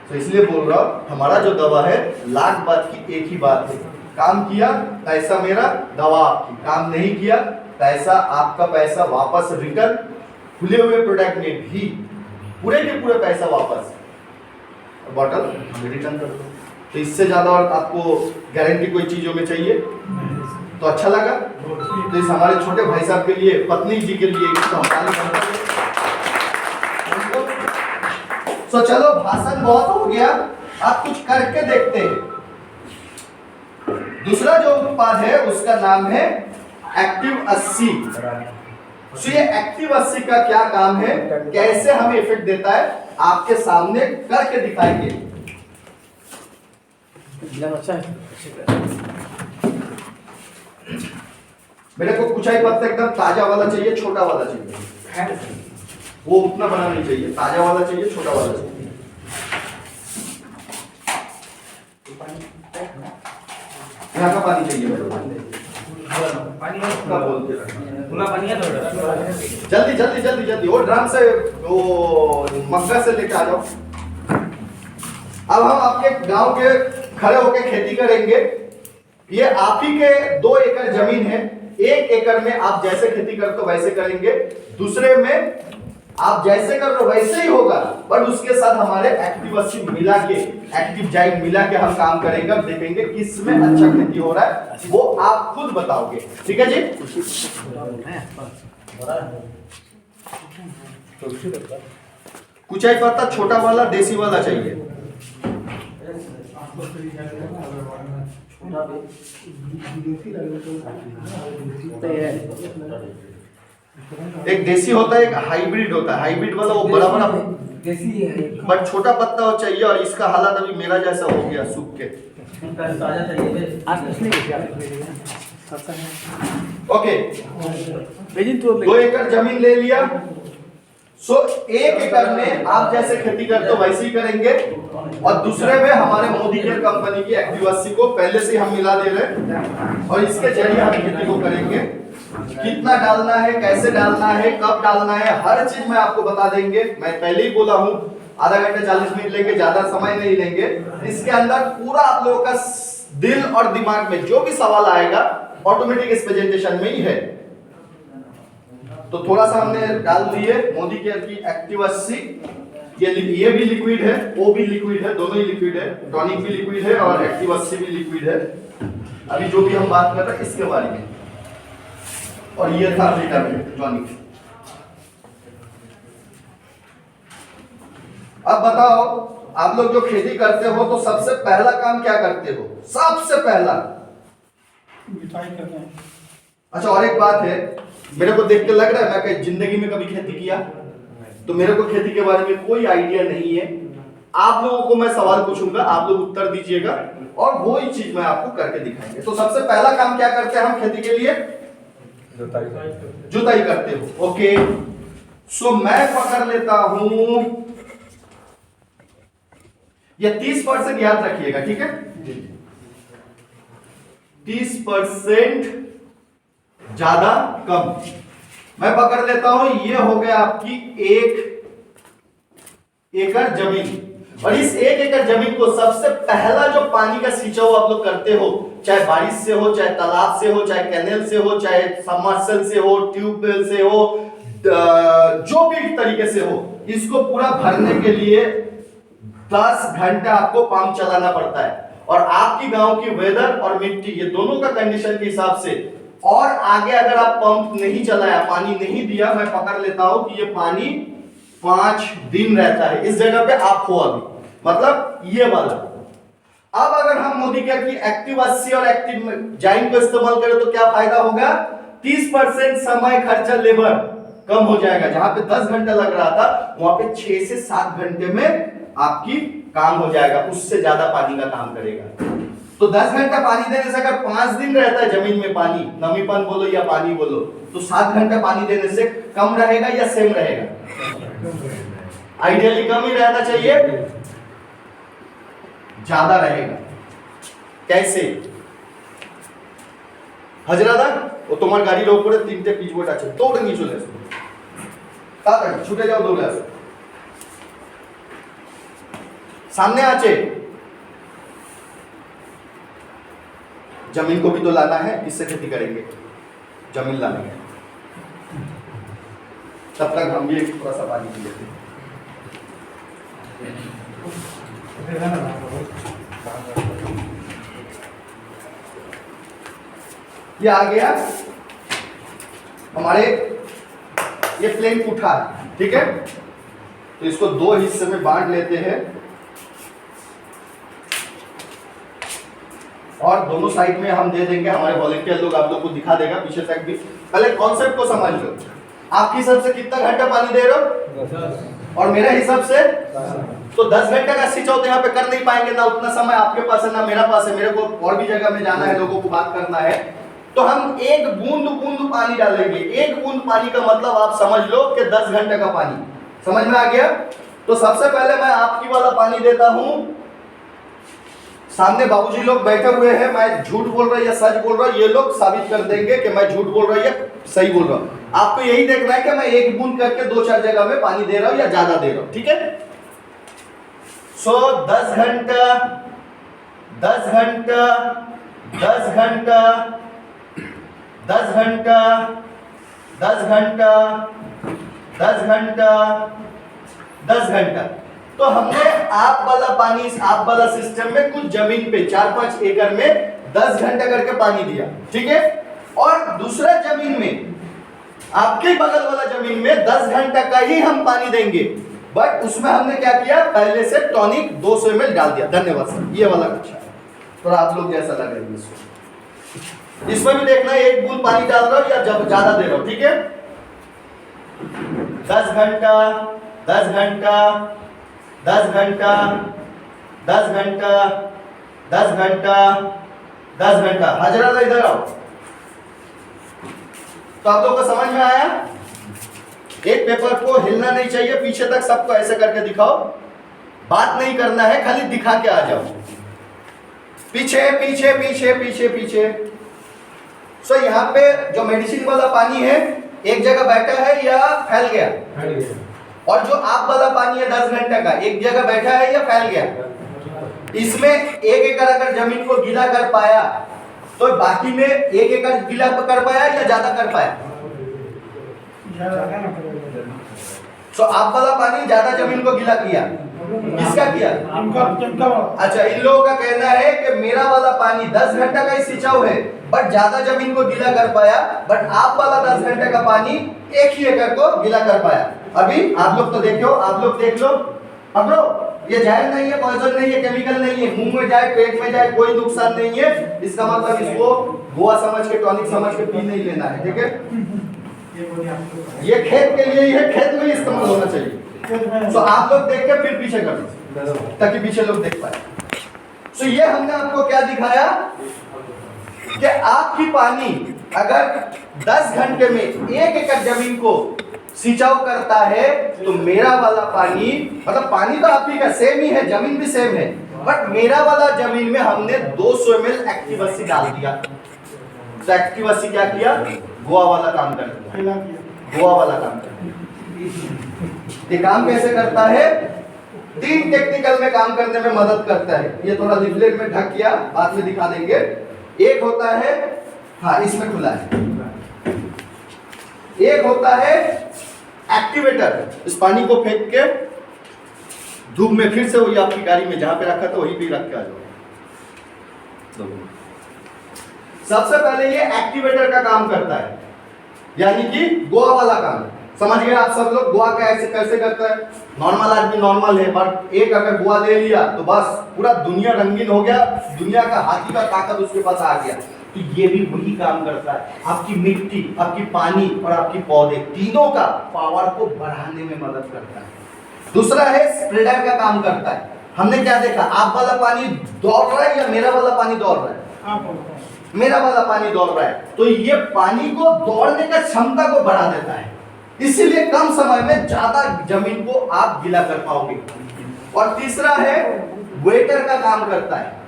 तो इसलिए बोल रहा हूं, हमारा जो दवा है 1,00,000 बात की एक ही बात है, काम किया पैसा मेरा, दवा आपकी, काम नहीं किया पैसा आपका, पैसा वापस रिटर्न। खुले हुए प्रोडक्ट में भी पूरे के पूरे पैसा वापस, बॉटल रिटर्न कर दो। तो इससे ज्यादा और आपको गारंटी कोई चीजों में चाहिए? तो अच्छा लगा तो इस हमारे छोटे भाई साहब के लिए, पत्नी जी के लिए तो चलो भाषण बहुत हो गया, आप कुछ करके देखते हैं। दूसरा जो उत्पाद है उसका नाम है एक्टिव 80। तो ये एक्टिव 80 का क्या काम है, कैसे हमें इफेक्ट देता है, आपके सामने करके दिखाएंगे। मेरे को कुछ ही पत्ता एकदम ताजा वाला चाहिए, छोटा वाला चाहिए, वो उतना बड़ा नहीं चाहिए, ताजा वाला चाहिए, छोटा वाला चाहिए। यहाँ का पानी चाहिए मेरे को, जल्दी जल्दी जल्दी जल्दी, वो ड्रम से, वो मग्गा से लेके आ जाओ। अब हम आपके गांव के खड़े होके खेती करेंगे। ये आप ही के 2 एकड़ जमीन है, 1 एकड़ में आप जैसे खेती करते हो वैसे करेंगे, दूसरे में आप जैसे कर रहे हो वैसे ही होगा, बट उसके साथ हमारे एक्टिव 80 मिला के, एक्टिव जाइम मिला के हम काम करेंगे, देखेंगे किस में अच्छा खेती हो रहा है, वो आप खुद बताओगे। ठीक है जी? कुछ ही पत्ता छोटा वाला, देसी वाला चाहिए। एक देसी होता है, एक हाइब्रिड होता है। हाइब्रिड वाला वो बड़ा बड़ा देसी है, बट छोटा पत्ता हो चाहिए। और इसका हालत अभी मेरा जैसा हो गया, सूख के। ओके, 2 एकड़ जमीन ले लिया। सो 1 एकड़ में आप जैसे खेती करते हो वैसे ही करेंगे, और दूसरे में हमारे मोदी केयर कंपनी की एक्टिव 80 को पहले से हम मिला दे रहे हैं, और इसके जरिए हम खेती को करेंगे। कितना डालना है, कैसे डालना है, कब डालना है, हर चीज मैं आपको बता देंगे। मैं पहले ही बोला हूं, आधा घंटा 40 मिनट लेंगे, ज्यादा समय नहीं लेंगे। इसके अंदर पूरा आप लोगों का दिल और दिमाग में जो भी सवाल आएगा ऑटोमेटिक इस प्रेजेंटेशन में ही है। तो थोड़ा सा हमने डाल दिए मोदी केयर की एक्टिव 80। ये भी लिक्विड है, वो भी लिक्विड है, दोनों ही लिक्विड है। टॉनिक भी लिक्विड है और एक्टिव 80 भी लिक्विड है। अभी जो भी हम बात कर रहे हैं इसके बारे में। और ये था विटामिन टॉनिक। अब बताओ, आप लोग जो खेती करते हो तो सबसे पहला काम क्या करते हो? सबसे पहला मिठाई करते हैं। अच्छा, और एक बात है, मेरे को देख के लग रहा है मैं कहीं जिंदगी में कभी खेती किया, तो मेरे को खेती के बारे में कोई आइडिया नहीं है। आप लोगों को मैं सवाल पूछूंगा, आप लोग उत्तर दीजिएगा, और वो ही चीज मैं आपको करके दिखाएंगे। तो सबसे पहला काम क्या करते हैं हम खेती के लिए? जुताई करते हो। ओके, सो मैं पकड़ लेता हूं, ये 30% याद रखिएगा, ठीक है? 30% ज्यादा कम। मैं पकड़ लेता हूं, ये हो गया आपकी 1 एकड़ जमीन। और इस 1 एकड़ जमीन को सबसे पहला जो पानी का सिंचाव आप लोग करते हो, चाहे बारिश से हो, चाहे तालाब से हो, चाहे कैनेल से हो, चाहे सबमर्सिबल से हो, ट्यूबवेल से हो, जो भी तरीके से हो, इसको पूरा भरने के लिए 10 घंटा आपको पंप चलाना पड़ता है। और आपकी गांव की वेदर और मिट्टी, ये दोनों का कंडीशन के हिसाब से, और आगे अगर आप पंप नहीं चलाया, पानी नहीं दिया, मैं पकड़ लेता हूं कि ये पानी 5 दिन रहता है। इस जगह पे आप हो अभी, मतलब ये वाला। अब अगर हम मोदी केयर की एक्टिव 80 और एक्टिव जाइन को इस्तेमाल करें तो क्या फायदा होगा? 30% समय खर्चा लेबर कम हो जाएगा। जहां पे 10 घंटा लग रहा था, वहां पे 6 से 7 घंटे में आपकी काम हो जाएगा, उससे ज्यादा पानी का काम करेगा। तो 10 घंटा पानी देने से अगर 5 दिन रहता है जमीन में पानी, नमीपन बोलो या पानी बोलो, तो 7 घंटा पानी देने से कम रहेगा या सेम रहेगा? आइडियली कम ही रहना चाहिए, ज्यादा रहेगा। कैसे? हजरादा ও তোমার গাড়ির উপরে 3টে পিচবোর্ড আছে, তো ওটা নিয়ে চলে আসো, তাড়াতাড়ি ছুটে যাও, দৌড়ে আসো। सामने आचे, जमीन को भी तो लाना है, इससे खेती करेंगे, जमीन लाने है। तब तक हम भी थोड़ा सा पानी पी लेते हैं। ये आ गया हमारे, ये प्लेन उठा है, ठीक है। तो इसको 2 हिस्से में बांट लेते हैं और दोनों साइड में हम दे देंगे, हमारे वॉलंटियर लोग आप लोग को दिखा देगा पीछे तक भी। पहले कॉन्सेप्ट को समझ लो। आपके हिसाब से कितना घंटा पानी दे रहे हो? 10। और मेरे हिसाब से 10। तो 10 घंटे का सिंचाई तो यहाँ पे कर नहीं पाएंगे, ना उतना समय आपके पास है ना मेरा पास है। मेरे को और भी जगह में जाना है, लोगों को बात करना है। तो हम 1 बूंद पानी डालेंगे। 1 बूंद पानी का मतलब आप समझ लो कि 10 घंटे का पानी। समझ में आ गया? तो सबसे पहले मैं आपकी वाला पानी देता हूं। सामने बाबूजी लोग बैठे हुए हैं, मैं झूठ बोल रहा या सच बोल रहा, ये लोग साबित कर देंगे कि मैं झूठ बोल रहा या सही बोल रहा हूं। आपको यही देखना है कि मैं 1 बूंद करके 2-4 जगह में पानी दे रहा हूं या ज्यादा दे रहा हूं, ठीक है। सो 10 घंटा 10 घंटा 10 घंटा 10 घंटा 10 घंटा 10 घंटा 10 घंटा। तो हमने आप वाला पानी, आप वाला सिस्टम में कुछ जमीन पे 4-5 एकड़ में 10 घंटा करके पानी दिया, ठीक है। और दूसरा जमीन में, आपके बगल वाला जमीन में 10 घंटा का ही हम पानी देंगे, बट उसमें हमने क्या किया, पहले से टॉनिक 200 ml डाल दिया। धन्यवाद सर, ये वाला अच्छा है। तो आप लोग कैसा लग रहा है इसको? इसमें भी देखना है 1 बूंद पानी डाल रहा हूं या ज्यादा दे रहा हूं, ठीक है। 10 घंटा 10 घंटा 10 घंटा 10 घंटा 10 घंटा 10 घंटा। हजरात इधर आओ। तो आप लोग को समझ में आया? एक पेपर को हिलना नहीं चाहिए, पीछे तक सबको ऐसे करके दिखाओ। बात नहीं करना है, खाली दिखा के आ जाओ। पीछे पीछे पीछे पीछे पीछे। सो यहाँ पे जो मेडिसिन वाला पानी है, एक जगह बैठा है या फैल गया? और जो आप वाला पानी है 10 घंटे का, एक जगह बैठा है या फैल गया? इसमें 1 एकड़ अगर जमीन को गीला कर पाया, तो बाकी में 1 एकड़ गीला कर पाया या ज्यादा कर पाया? तो आप वाला पानी ज्यादा जमीन को गीला किया, किसका किया? अच्छा, इन लोगों का कहना है कि मेरा वाला पानी 10 घंटा का ही सिंचाव है, बट ज्यादा जमीन को गीला कर पाया, बट आप वाला 10 घंटे का पानी 1 ही एकड़ को गीला कर पाया। अभी आप लोग तो देखो, आप लोग देख लो, पकड़ो। ये जहर नहीं है, पॉइजन नहीं है, केमिकल नहीं है, मुंह में जाए पेट में जाए कोई नुकसान नहीं है। इसका मतलब इसको गोवा समझ के, टॉनिक समझ के पी नहीं लेना है, ठीक है। ये खेत के लिए ही है, खेत में ही इस्तेमाल होना चाहिए। तो आप लोग देख के फिर पीछे कर दो, ताकि पीछे लोग देख पाए। तो ये हमने आपको क्या दिखाया कि आपकी पानी अगर 10 घंटे में 1 एकड़ जमीन को सिंचाव करता है, तो मेरा वाला पानी, मतलब पानी तो आप ही का सेम ही है, जमीन भी सेम है, बट मेरा वाला जमीन में हमने 200 ml एक्टिव 80 डाल दिया। तो एक्टिव 80 क्या किया? गोवा वाला काम कर दूंगा, फैला दिया। गोवा वाला काम कर दूंगा। ये काम कैसे करता है? 3 टेक्निकल में काम करने में मदद करता है। ये थोड़ा लिफलेट में ढक किया, बाद में दिखा देंगे। एक होता है, हाँ इसमें खुला है, एक होता है एक्टिवेटर। इस पानी को फेंक के धूप में फिर से वही आपकी गाड़ी में जहां पे रखा था वहीं पे रख के आ जाओ। सबसे पहले ये एक्टिवेटर का काम करता है, यानी कि गोवा वाला काम। समझ गए आप सब लोग? गोवा का ऐसे कैसे करता है? नॉर्मल आदमी नॉर्मल है, बट एक अगर गोवा ले लिया तो बस पूरा दुनिया रंगीन हो गया, दुनिया का हाथी का ताकत उसके पास आ गया। तो ये भी वही काम करता है, आपकी मिट्टी, आपकी पानी और आपकी पौधे तीनों का पावर को बढ़ाने में मदद करता है। दूसरा है स्प्रेडर का काम करता है। हमने क्या देखा? आप वाला पानी दौड़ रहा है या मेरा वाला पानी दौड़ रहा है? आप बोलते हैं। मेरा वाला पानी दौड़ रहा है, तो ये पानी को दौड़ने का क्षमता को बढ़ा देता है, इसीलिए कम समय में ज्यादा जमीन को आप गीला कर पाओगे। और तीसरा है वेटर का काम करता है।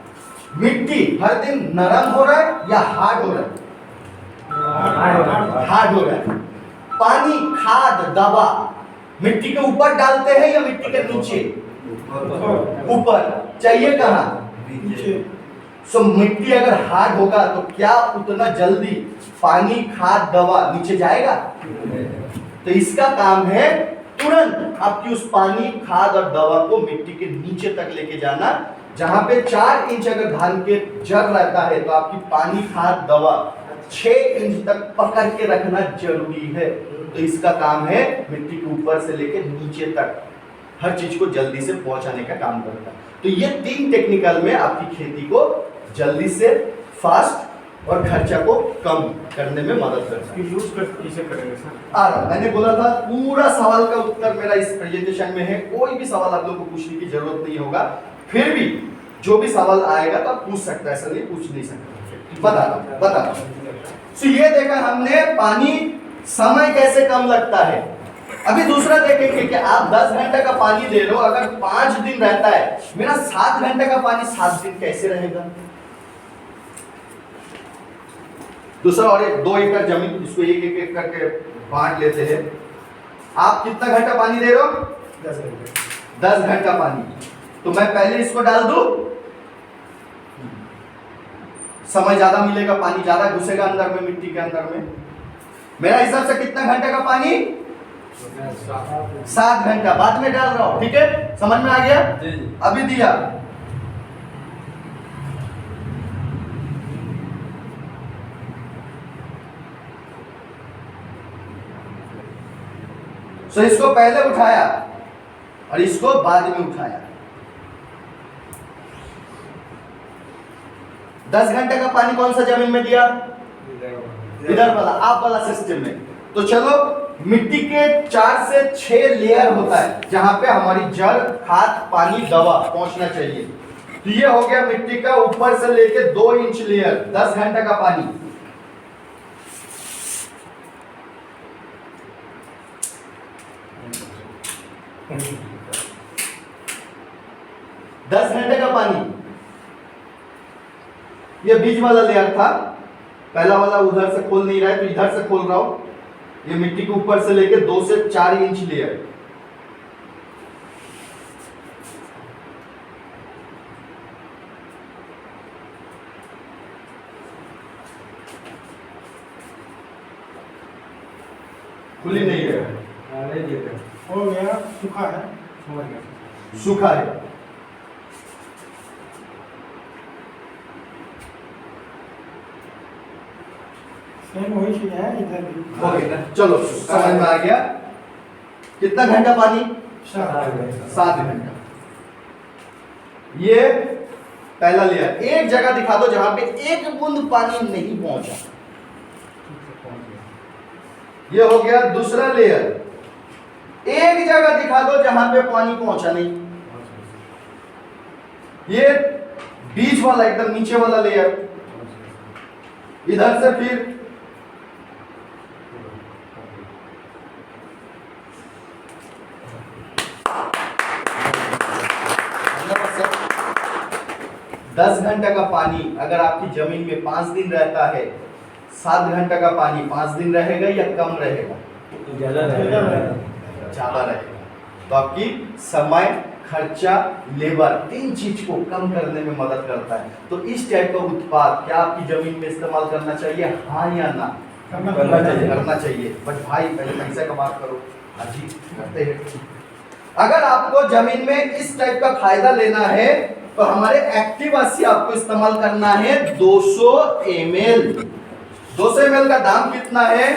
मिट्टी हर दिन नरम हो रहा है या हार्ड हो रहा है? हार्ड हो रहा है। पानी, खाद, दवा मिट्टी के ऊपर डालते हैं या मिट्टी के नीचे? ऊपर। चाहिए कहाँ? नीचे। सो मिट्टी अगर हार्ड होगा तो क्या उतना जल्दी पानी, खाद, दवा नीचे जाएगा? तो इसका काम है तुरंत आपकी उस पानी, खाद और दवा को मिट्टी के नीचे तक लेके जाना। जहां पे 4 इंच अगर धान के जड़ रहता है तो आपकी पानी, खाद, दवा 6 इंच तक पकड़ के रखना जरूरी है। तो इसका काम है मिट्टी के ऊपर से लेके नीचे तक हर चीज को जल्दी से पहुंचाने का काम करता है। तो ये 3 टेक्निकल में आपकी खेती को जल्दी से, फास्ट और खर्चा को कम करने में मदद करता है। यूज कैसे करेंगे सर? आ रहा, मैंने बोला था पूरा सवाल का उत्तर मेरा इस प्रेजेंटेशन में है। कोई भी सवाल आप लोगों को पूछने की जरूरत नहीं होगा। फिर भी जो भी सवाल आएगा तो आप पूछ सकते हैं, ऐसा नहीं पूछ नहीं सकते। बता। तो ये देखा हमने पानी, समय कैसे कम लगता है। अभी दूसरा देखेंगे कि आप 10 घंटे का पानी दे रहे हो, अगर 5 दिन रहता है, मेरा 7 घंटे का पानी 7 दिन कैसे रहेगा? दूसरा और 2 एकड़ जमीन, इसको एक करके बांट लेते हैं। आप कितना घंटा पानी दे रहे हो? 10 घंटा पानी। तो मैं पहले इसको डाल दूं, समय ज्यादा मिलेगा, पानी ज्यादा घुसेगा अंदर में, मिट्टी के अंदर में। मेरा हिसाब से कितना घंटे का पानी? 7 घंटा। बाद में डाल रहा हूं, ठीक है? समझ में आ गया? अभी दिया। तो इसको पहले उठाया और इसको बाद में उठाया। 10 घंटे का पानी कौन सा जमीन में दिया? इधर वाला, आप वाला सिस्टम में। तो चलो, मिट्टी के 4 से 6 लेयर होता है जहां पे हमारी जड़, खाद, पानी, दवा पहुंचना चाहिए। तो ये हो गया मिट्टी का ऊपर से लेके 2 इंच लेयर, 10 घंटे का पानी। दस घंटे का पानी। ये बीच वाला लेयर था, पहला वाला उधर से खोल नहीं रहा है तो इधर से खोल रहा हूं। ये मिट्टी के ऊपर से लेके 2 से 4 इंच लेयर। खुली नहीं है, हो गया, सूखा है। सूखा है। सेम वही चीज है इधर भी। ओके, चलो समझ में आ गया। कितना घंटा पानी? 7 घंटा। ये पहला लेयर। एक जगह दिखा दो जहां पे एक बूंद पानी नहीं पहुंचा। ये हो गया दूसरा लेयर। एक जगह दिखा दो जहां पे पानी पहुंचा नहीं। ये बीच वाला, एकदम नीचे वाला लेयर। इधर से फिर 10 घंटे का पानी अगर आपकी जमीन में 5 दिन रहता है, 7 घंटा का पानी 5 दिन रहेगा या कम रहेगा? ज्यादा ज्यादा रहेगा। तो आपकी समय, खर्चा, लेबर, 3 चीज को कम करने में मदद करता है। तो इस टाइप का उत्पाद क्या आपकी जमीन में इस्तेमाल करना चाहिए, हाँ या ना? करना चाहिए। बट भाई पहले पैसे का बात करो। हाँ जी, करते हैं। अगर आपको जमीन में इस टाइप का फायदा लेना है तो हमारे एक्टिव 80 आपको इस्तेमाल करना है 200 ml। 200 ml का दाम कितना है?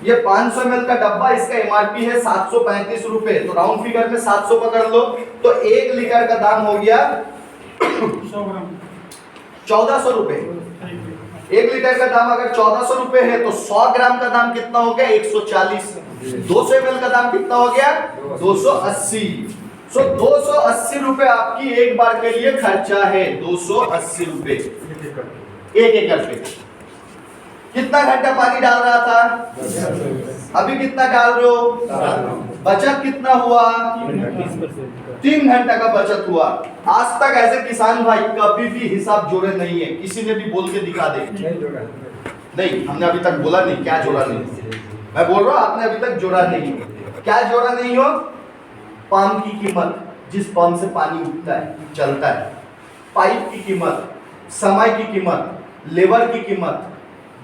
ये 500 ml का डब्बा, इसका एमआरपी है 735 रुपए। तो राउंड फिगर में 700 पकड़ लो, तो 1 लीटर का दाम हो गया 100 ग्राम 1400 रुपए। 1 लीटर का दाम अगर 1400 रुपए है तो 100 ग्राम का दाम कितना हो गया? 140। 200 ml का दाम कितना हो गया? 280। सो 280 रुपए आपकी एक बार के लिए खर्चा है। 280 रुपए 1 एकड़ पे। कितना घंटा पानी डाल रहा था? अभी कितना डाल रहे हो? बचत कितना हुआ? 3 घंटा का बचत हुआ। आज तक ऐसे किसान भाई कभी भी हिसाब जोड़े नहीं है। किसी ने भी बोल के दिखा दे। नहीं, हमने अभी तक बोला नहीं। क्या जोड़ा नहीं? मैं बोल रहा हूं आपने अभी तक जोड़ा नहीं। क्या जोड़ा नहीं हो? पंप की कीमत, जिस पंप से पानी उठता है, चलता है, पाइप की कीमत, समय की कीमत, लेबर की कीमत,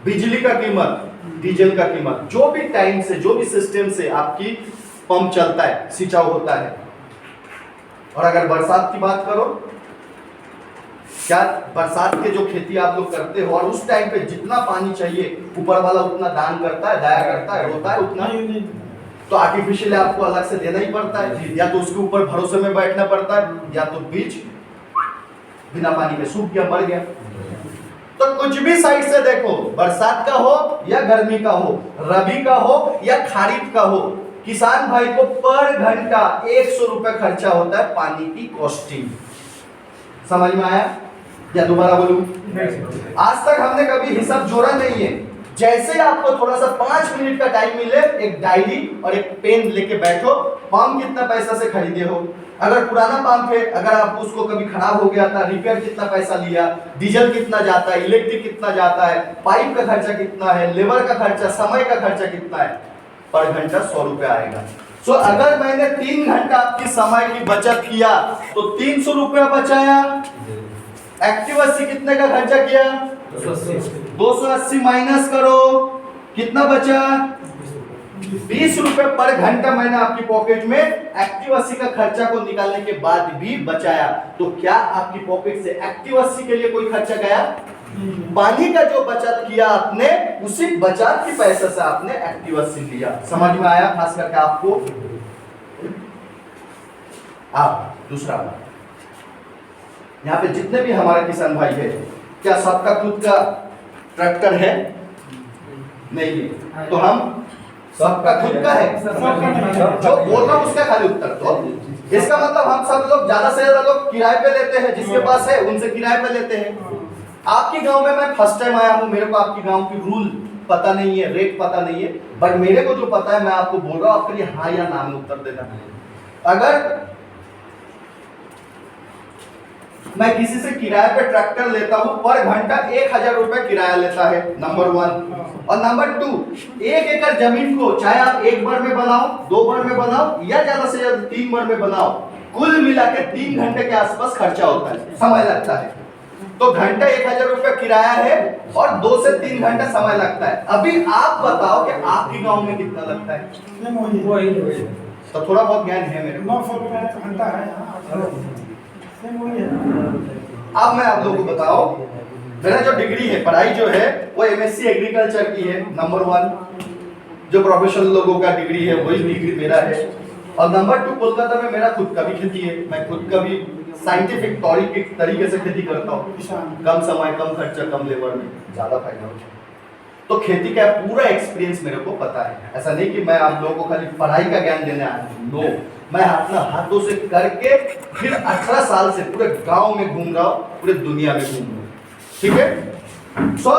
बिजली का कीमत, डीजल का कीमत, जो भी टाइम से, जो भी सिस्टम से आपकी पंप चलता है, सिंचाई होता है। और अगर बरसात की बात करो, क्या बरसात के जो खेती आप लोग करते हो और उस टाइम पे जितना पानी चाहिए ऊपर वाला उतना दान करता है, दया करता है, होता है उतना? तो आर्टिफिशियल आपको अलग से देना ही पड़ता है, या तो उसके ऊपर भरोसे में बैठना पड़ता है, या तो बीज बिना पानी के सूख गया, मर गया। तो कुछ भी साइड से देखो, बरसात का हो या गर्मी का हो, रबी का हो या खरीफ का हो, किसान भाई को पर घंटा 100 रुपए खर्चा होता है पानी की कॉस्टिंग। समझ में आया या दोबारा बोलूं? आज तक हमने कभी हिसाब जोड़ा नहीं है। जैसे आपको थोड़ा सा 5 मिनट का टाइम मिले, एक डायरी और एक पेन लेके बैठो, पंप कितना पैसा से खरीदे हो, अगर पुराना पंप है, अगर आप उसको कभी खराब हो गया था, रिपेयर कितना पैसा लिया, डीजल कितना जाता है, इलेक्ट्रिक कितना जाता है, पाइप का खर्चा कितना है, लेबर का खर्चा, समय का खर्चा कितना है, पर घंटा 100 रुपए आएगा। सो अगर मैंने 3 घंटा आपकी समय की बचत किया तो 300 रुपया बचाया। एक्टिव 80 कितने का खर्चा किया? 280 माइनस करो, कितना बचा? 20 रुपए पर घंटा मैंने आपकी पॉकेट में एक्टिव 80 का खर्चा को निकालने के बाद भी बचाया। तो क्या आपकी पॉकेट से एक्टिव 80 के लिए कोई खर्चा गया? पानी का जो बचत किया आपने, उसी बचत के पैसे से आपने एक्टिव 80 लिया। समझ में आया? खास करके आपको। आप दूसरा बात, यहाँ पे जितने भी हमारे किसान भाई है, क्या सबका खुद का ट्रैक्टर है? नहीं है। तो हम सबका खुद का है? जो बोल रहा हूं उसका खाली उत्तर दो। इसका मतलब हम सब लोग ज्यादा से ज्यादा लोग किराए पे लेते हैं, जिसके पास है उनसे किराए पे लेते हैं। आपके गांव में मैं फर्स्ट टाइम आया हूं, मेरे को आपके गांव की रूल पता नहीं है, रेट पता नहीं है, बट मेरे को जो पता है मैं आपको बोल रहा हूं, आपके लिए हाँ या ना में उत्तर देना है। अगर मैं किसी से किराए पे ट्रैक्टर लेता हूं, पर घंटा 1000 रुपए किराया लेता है, नंबर 1। और नंबर 2, 1 एकड़ जमीन को चाहे आप 1 बार में बनाओ, 2 बार में बनाओ, या ज्यादा से ज्यादा 3 बार में बनाओ, कुल मिला के 3 घंटे के आसपास खर्चा होता है, समय लगता है। तो घंटा 1000 रुपए किराया है और 2 से 3 घंटा समय लगता है। अभी आप बताओ कि आपके गांव में कितना लगता है? तो थोड़ा बहुत ज्ञान है मेरे को। 900 रुपए घंटा है। अब मैं आप लोगों को बताओ, मेरा जो डिग्री है, पढ़ाई जो है, वो एमएससी एग्रीकल्चर की है, नंबर 1। जो प्रोफेशनल लोगों का डिग्री है वही डिग्री मेरा है। और नंबर 2, कोलकाता में मेरा खुद का भी खेती है, मैं खुद का भी साइंटिफिक तरीके से खेती करता हूँ। कम समय, कम खर्चा, कम लेबर में ज्यादा फायदा होता है। तो खेती का पूरा एक्सपीरियंस मेरे को पता है। ऐसा नहीं कि मैं आप लोगों को खाली पढ़ाई का ज्ञान देने आया हूँ, नो, मैं अपना हाथों से करके फिर 18 साल से पूरे गांव में घूम रहा हूँ, पूरे दुनिया में घूम रहा हूँ। ठीक है? सो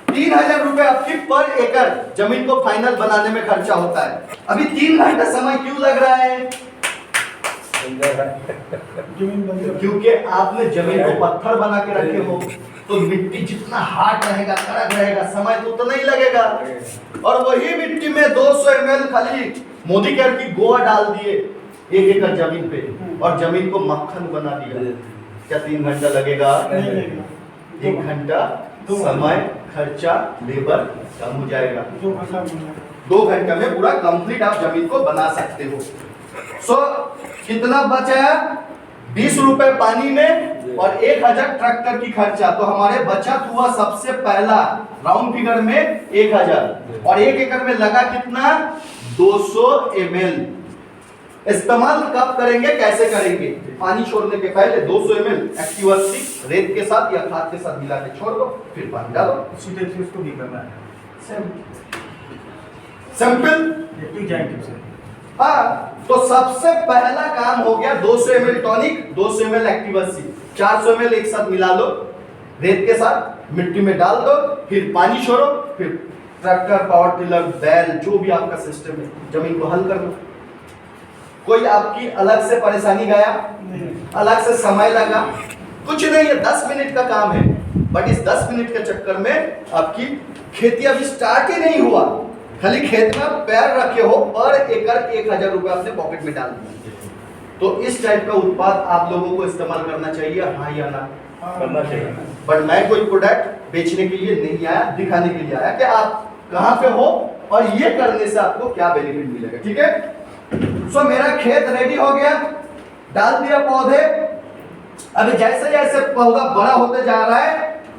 3000 रुपए आपकी पर एकड़ जमीन को फाइनल बनाने में खर्चा होता है। अभी 3 घंटा समय क्यों लग रहा है? क्योंकि आपने जमीन को पत्थर बना के रखे हो, तो मिट्टी जितना हार्ड रहेगा, कड़क रहेगा, समय तो उतना ही लगेगा। और वही मिट्टी में 200 ml खाली मोदी केयर की गोवा डाल दिए 1 एकड़ जमीन पे और जमीन को मक्खन बना दिया, क्या 3 घंटा लगेगा? 1 घंटा समय, खर्चा, लेबर कम हो जाएगा। 2 घंटे में पूरा कंप्लीट आप जमीन को बना सकते हो। कितना बचा? 20 रुपए पानी में और 1000 ट्रैक्टर की खर्चा। तो हमारे बचत हुआ सबसे पहला राउंड फिगर में 1000 और 1 एकड़ में लगा कितना? 200 ml। इस्तेमाल कब करेंगे, कैसे करेंगे? पानी छोड़ने के पहले 200 ml एक्टिव 80 रेत के साथ या खाद के साथ मिला के छोड़ दो, फिर पानी डालो। उसको भी करना है सिंपल। हाँ, तो सबसे पहला काम हो गया 200 ml tonic, 200 ml active 80, 400 ml एक साथ मिला लो रेत के साथ, मिट्टी में डाल दो, फिर पानी छोड़ो, फिर ट्रैक्टर, पावर टिलर, बैल, जो भी आपका सिस्टम है, जमीन को हल कर लो। कोई आपकी अलग से परेशानी गया, अलग से समय लगा, कुछ नहीं है, 10 मिनट का काम है। बट इस 10 मिनट के चक्कर में आपकी खेती अभी स्टार्ट ही नहीं हुआ, खाली खेत में पैर रखे हो और एकड़ 1000 रुपए अपने पॉकेट में डाल दिए। तो इस टाइप का उत्पाद आप लोगों को इस्तेमाल करना चाहिए, हाँ या ना? करना चाहिए। बट मैं कोई प्रोडक्ट बेचने के लिए नहीं आया, दिखाने के लिए आया कि आप कहाँ पे हो और ये करने से आपको क्या बेनिफिट मिलेगा। ठीक है, सो मेरा खेत रेडी हो गया, डाल दिया पौधे। अभी जैसे जैसे पौधा बड़ा होते जा रहा है,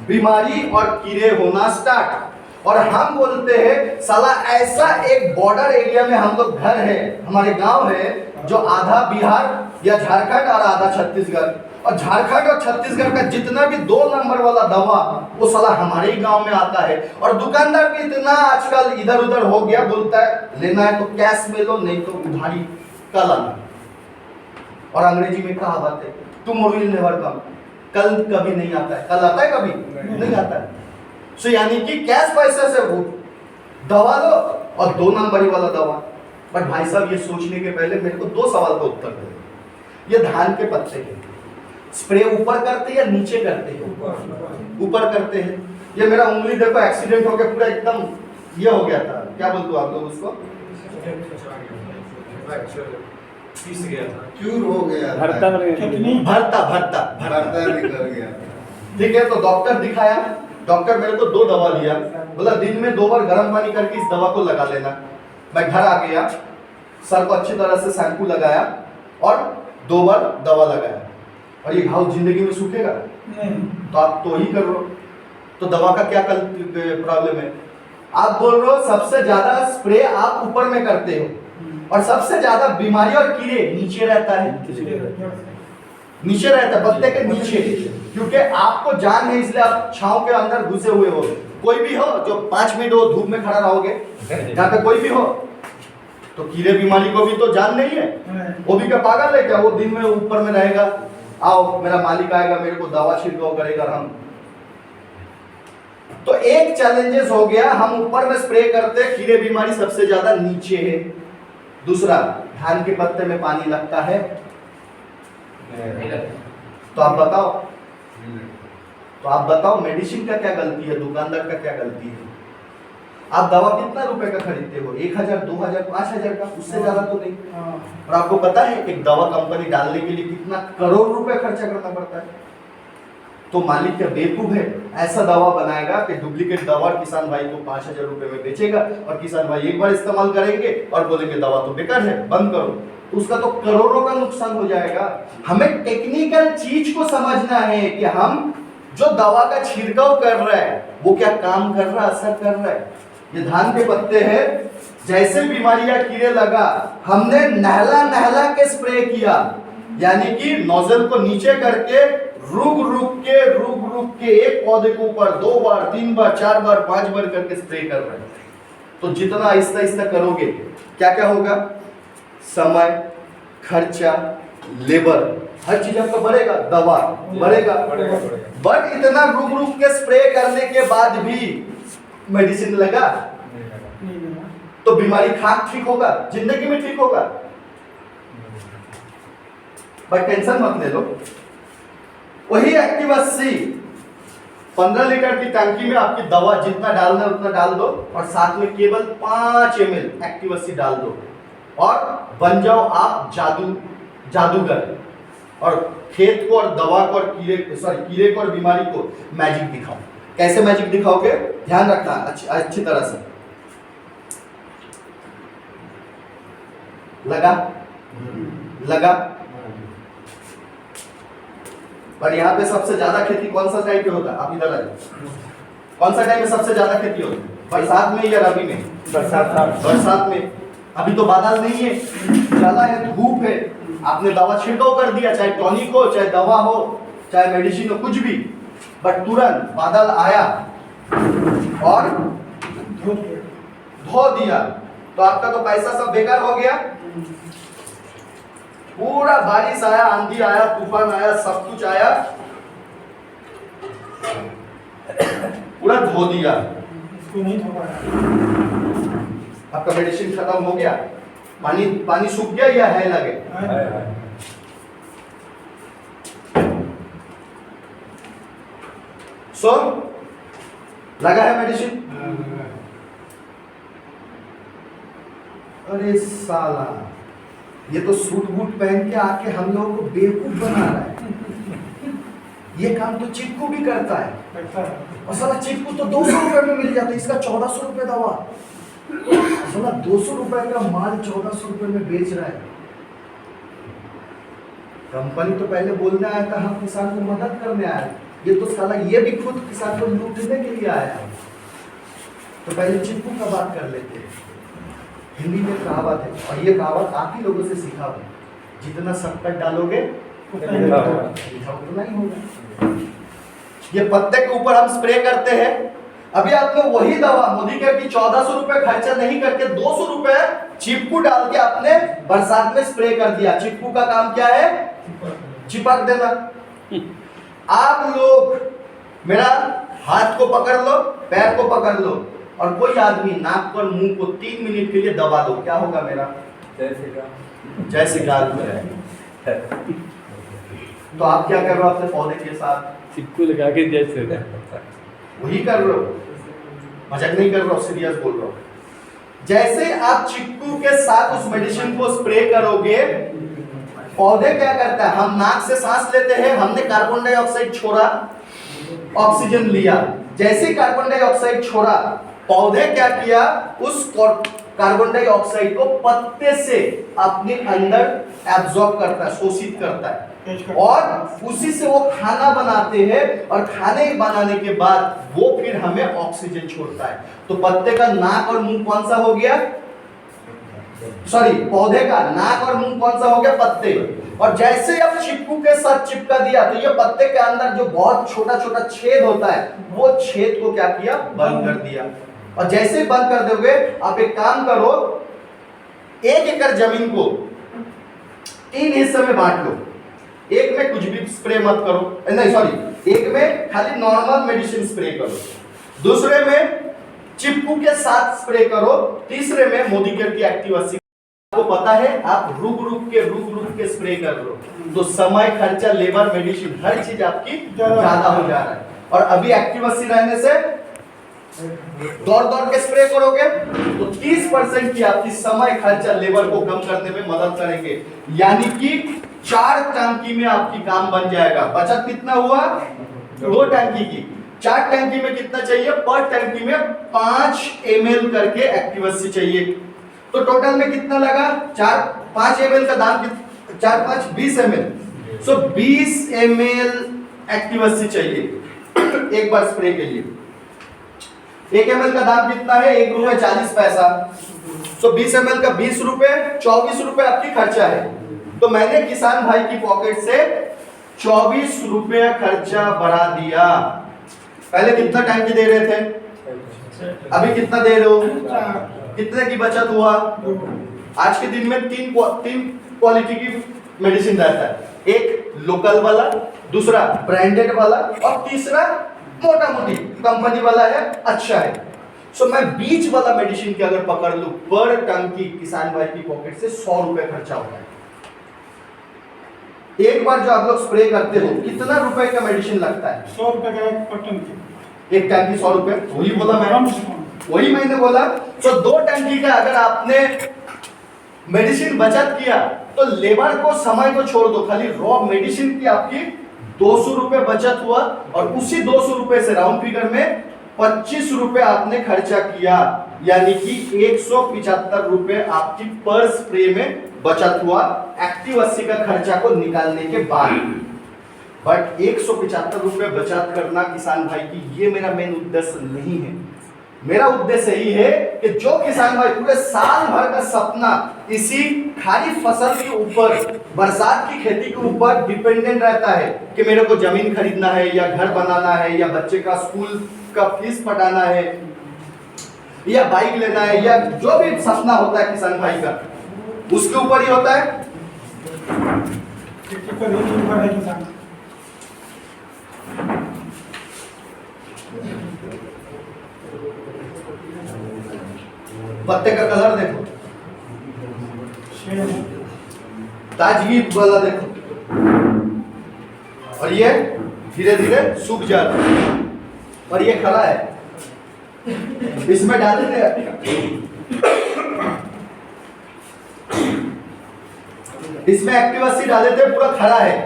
बीमारी और कीड़े होना स्टार्ट। और हम बोलते हैं साला ऐसा एक बॉर्डर एरिया में हम लोग घर है, हमारे गांव है, जो आधा बिहार या झारखंड और आधा छत्तीसगढ़, और झारखंड और छत्तीसगढ़ का जितना भी 2 नंबर वाला दवा वो साला हमारे ही गांव में आता है। और दुकानदार भी इतना आजकल इधर उधर हो गया, बोलता है लेना है तो कैश में लो, नहीं तो उधारी कल आना। और अंग्रेजी में कहावत है, टुमारो विल नेवर कम, कल कभी नहीं आता है। कल आता है? कभी नहीं आता है। सो यानी कि कैश पैसे से वो दवा लो और 2 नंबरी वाला दवा। बट भाई साहब ये सोचने के पहले मेरे को 2 सवाल का उत्तर दो। ये धान के पत्ते के स्प्रे ऊपर करते या नीचे करते हैं? ऊपर करते हैं। ये मेरा उंगली देखो एक्सीडेंट हो गया, पूरा एकदम ये हो गया था, क्या बोलते हो आप लोग उसको? क्यूर हो गया, भरता निकल गया। ठीक है, तो डॉक्टर दिखाया, डॉक्टर मेरे को 2 दवा दिया, बोला दिन में 2 बार गर्म पानी करके इस दवा को लगा लेना। मैं घर आ गया, सर को अच्छी तरह से शैम्पू लगाया और 2 बार दवा लगाया। और ये घाव जिंदगी में सूखेगा? तो आप तो ही कर रहे हो, तो दवा का क्या प्रॉब्लम है? आप बोल रहे हो सबसे ज्यादा स्प्रे आप ऊपर में करते हो और सबसे ज्यादा बीमारी और कीड़े नीचे रहता है, नीचे रहता है, पत्ते के नीचे, क्योंकि आपको जान है इसलिए आप छांव के अंदर घुसे हुए हो। कोई भी हो जो 5 मिनट हो धूप में खड़ा रहोगे, जहाँ पे कोई भी हो, तो कीड़े बीमारी को भी तो जान नहीं है, वो भी क्या पागल है क्या? वो दिन में ऊपर में रहेगा, आओ मेरा मालिक आएगा, मेरे को दवा छिड़काव करेगा। हम तो एक चैलेंजेस हो गया, हम ऊपर में स्प्रे करते, कीड़े बीमारी सबसे ज्यादा नीचे है। दूसरा, धान के पत्ते में पानी लगता है? तो आप बताओ, तो आप बताओ मेडिसिन का क्या गलती है, दुकानदार का क्या गलती है? आप दवा कितना रुपए का खरीदते हो? 1000, 2000, 5000 का, उससे ज्यादा तो नहीं। और आपको पता है एक दवा कंपनी डालने के लिए कितना करोड़ रुपए खर्चा करना पड़ता है? तो मालिक क्या बेवकूफ है? ऐसा दवा बनाएगा कि डुप्लीकेट दवा किसान भाई को 5000 रुपए में बेचेगा और किसान भाई एक बार इस्तेमाल करेंगे और बोलेंगे दवा तो बेकार है, बंद करो, तो उसका तो करोड़ों का नुकसान हो जाएगा। हमें टेक्निकल चीज को समझना है कि हम जो दवा का छिड़काव कर रहा है वो क्या काम कर रहा है, असर कर रहा है। ये धान के पत्ते हैं, जैसे बीमारी या कीड़े लगा, हमने नहला के स्प्रे किया, यानी कि नोजल को नीचे करके रुक रुक के एक पौधे के ऊपर 2 बार, 3 बार, 4 बार, 5 बार करके स्प्रे कर रहे हैं। तो जितना आहिस्ता आहिस्ता करोगे क्या क्या होगा? समय, खर्चा, लेबर, हर चीज आपका बढ़ेगा, दवा बढ़ेगा। बट इतना रुक के स्प्रे करने के बाद भी मेडिसिन लगा तो बीमारी खाक ठीक होगा, जिंदगी में ठीक होगा। बट टेंशन मत ले लो, वही एक्टिव 80 15 लीटर की टंकी में आपकी दवा जितना डालना है उतना डाल दो और साथ में केवल 5 ml एक्टिव 80 डाल दो और बन जाओ आप जादूगर। और खेत को और दवा को और कीड़े को और बीमारी को मैजिक दिखाओ। कैसे मैजिक दिखाओगे? ध्यान रखना अच्छी तरह से। लगा पर यहाँ पे सबसे ज्यादा खेती कौन सा टाइम पे होता है? आप इधर आइए। कौन सा टाइम में सबसे ज्यादा खेती होती है? बरसात में या रबी में? बरसात में। अभी तो बादल नहीं है, ज्यादा है, धूप है, आपने दवा छिड़काव कर दिया, चाहे टॉनिक हो, चाहे दवा हो, चाहे मेडिसिन हो, कुछ भी, बट तुरंत बादल आया और धो दिया तो आपका तो पैसा सब बेकार हो गया। पूरा बारिश आया, आंधी आया, तूफान आया, सब कुछ आया, पूरा धो दिया, आपका मेडिसिन खत्म हो गया। पानी सूख गया या है लगे? सो लगा है मेडिसिन। अरे साला, ये तो सूट बूट पहन के आके हम लोगों को बेवकूफ बना रहा है। ये काम तो चिपकू भी करता है और साला चिपकू तो 200 रुपए में मिल जाता है, इसका 1400 रुपए दवा। साला 200 रुपए का माल 1400 रुपए में बेच रहा है। कंपनी तो पहले बोलने आया था हम किसान को मदद करने आए, ये तो साला ये भी खुद किसान को लूटने के लिए आया है। तो पहले चिपकू का बात कर लेते हैं। हिंदी में कहावत है और ये कहावत आप ही लोगों से सीखा हुआ, जितना शक्कर डालोगे उतना ही होगा। ये पत्ते के ऊपर हम स्प्रे करते हैं। अभी आपने वही दवा मोदी के की 1400 रुपए खर्चा नहीं करके 200 रुपए चिपकू डाल के आपने बरसात में स्प्रे कर दिया। चिपकू का काम क्या है? चिपक देना। आप लोग मेरा हाथ को पकड़ लो, पैर को पकड़ लो और कोई आदमी नाक और मुंह को 3 मिनट के लिए दबा दो, क्या होगा मेरा? जैसे गाल में। तो आप क्या कर रहे हो अपने पौधे के साथ? चिपकू लगा के जैसे वही कर रहे हो, मजाक नहीं कर रहा हूं, सीरियस बोल रहा हूं। जैसे आप चिपकू के साथ उस मेडिसिन को स्प्रे करोगे, पौधे क्या करता है? हम नाक से सांस लेते हैं, हमने कार्बन डाइऑक्साइड छोड़ा, ऑक्सीजन लिया। जैसे ही कार्बन डाइऑक्साइड छोड़ा, पौधे क्या किया? उस कार्बन डाइऑक्साइड को पत्ते से अपने अंदर एब्जॉर्ब करता है, शोषित करता है और उसी से वो खाना बनाते हैं और खाने बनाने के बाद वो फिर हमें ऑक्सीजन छोड़ता है। तो पत्ते का नाक और मुंह कौन सा हो गया? सॉरी, पौधे का नाक और मुंह कौन सा हो गया? पत्ते। और जैसे अब चिपकू के साथ चिपका दिया तो ये पत्ते के अंदर जो बहुत छोटा छोटा छेद होता है, वो छेद को क्या किया? बंद कर दिया। और जैसे ही बंद कर दोगे, आप एक काम करो, 1 एकड़ जमीन को 3 हिस्से में बांट लो। एक में कुछ भी स्प्रे मत करो, नहीं सॉरी, एक में खाली नॉर्मल मेडिसिन स्प्रे करो, दूसरे में चिपकू के साथ स्प्रे करो, तीसरे में मोदी केयर की एक्टिव 80। आपको पता है आप रुक रुक के स्प्रे कर लो, तो समय, खर्चा, लेबर, मेडिसिन हर चीज आपकी ज्यादा हो जा रहा है। और अभी एक्टिव 80 रहने से दौड़ के स्प्रे करोगे तो 30% की आपकी समय, खर्चा, लेबर को कम करने में मदद करेंगे। यानी कि 4 टंकी में आपकी काम बन जाएगा। बचत कितना हुआ? 2 टंकी की। 4 टंकी में कितना चाहिए? पर टंकी में 5 ml करके एक्टिव 80 चाहिए। तो टोटल में कितना लगा? 5 ml का दाम 4 5 20 ml। सो 20 ml एक्टिव 80 चाहिए एक बार स्प्रे के लिए। 1 ml का दाम कितना है? 1 रुपए 40 पैसा। तो 20 ml का 20 रुपए, 24 रुपए आपकी खर्चा है। तो मैंने किसान भाई की पॉकेट से 24 रुपए खर्चा बढ़ा दिया। पहले कितना टंकी दे रहे थे, अभी कितना दे रहे हो? कितने की बचत हुआ? आज के दिन में 3 क्वालिटी की मेडिसिन रहता है, एक लोकल वाला, दूसरा ब्रांडेड वाला और तीसरा मोटा मोटी कंपनी वाला है, अच्छा है। सो मैं बीच वाला मेडिसिन की अगर पकड़ लूं, पर टंकी किसान भाई की पॉकेट से 100 रुपए खर्चा होता है। एक बार जो आप लोग स्प्रे करते हो, कितना रुपए का मेडिसिन लगता है? 100 रुपए का एक पर टंकी। एक टैंकी 100 रुपए, वही बोला वही मैंने बोला। तो 2 टैंकी का अगर आपने मेडिसिन बचत किया तो लेबर को समय को छोड़ दो, खाली रॉ मेडिसिन की आपकी 200 रुपए बचत हुआ, और उसी 200 रुपए से राउंड फिगर में 25 रुपए आपने खर्चा किया, यानी कि 175 रुपए आपकी पर स्प्रे में बचत हुआ एक्टिव 80 का खर्चा को निकालने के बाद। बट 175 रुपए बचत करना किसान भाई की ये मेरा मेन उद्देश्य नहीं है। मेरा उद्देश्य यही है कि जो किसान भाई पूरे साल भर का सपना इसी खाली फसल के ऊपर, बरसात की खेती के ऊपर डिपेंडेंट रहता है कि मेरे को जमीन खरीदना है या घर बनाना है या बच्चे का स्कूल का फीस पटाना है या बाइक लेना है या जो भी सपना होता है किसान भाई का, उसके ऊपर ही होता है। पत्ते का कलर देखो, ताजगी वाला देखो, और ये धीरे धीरे सूख जा रहा है, और ये खड़ा है। इसमें डाले थे इसमें एक्टिव 80 डाले थे, पूरा खड़ा है,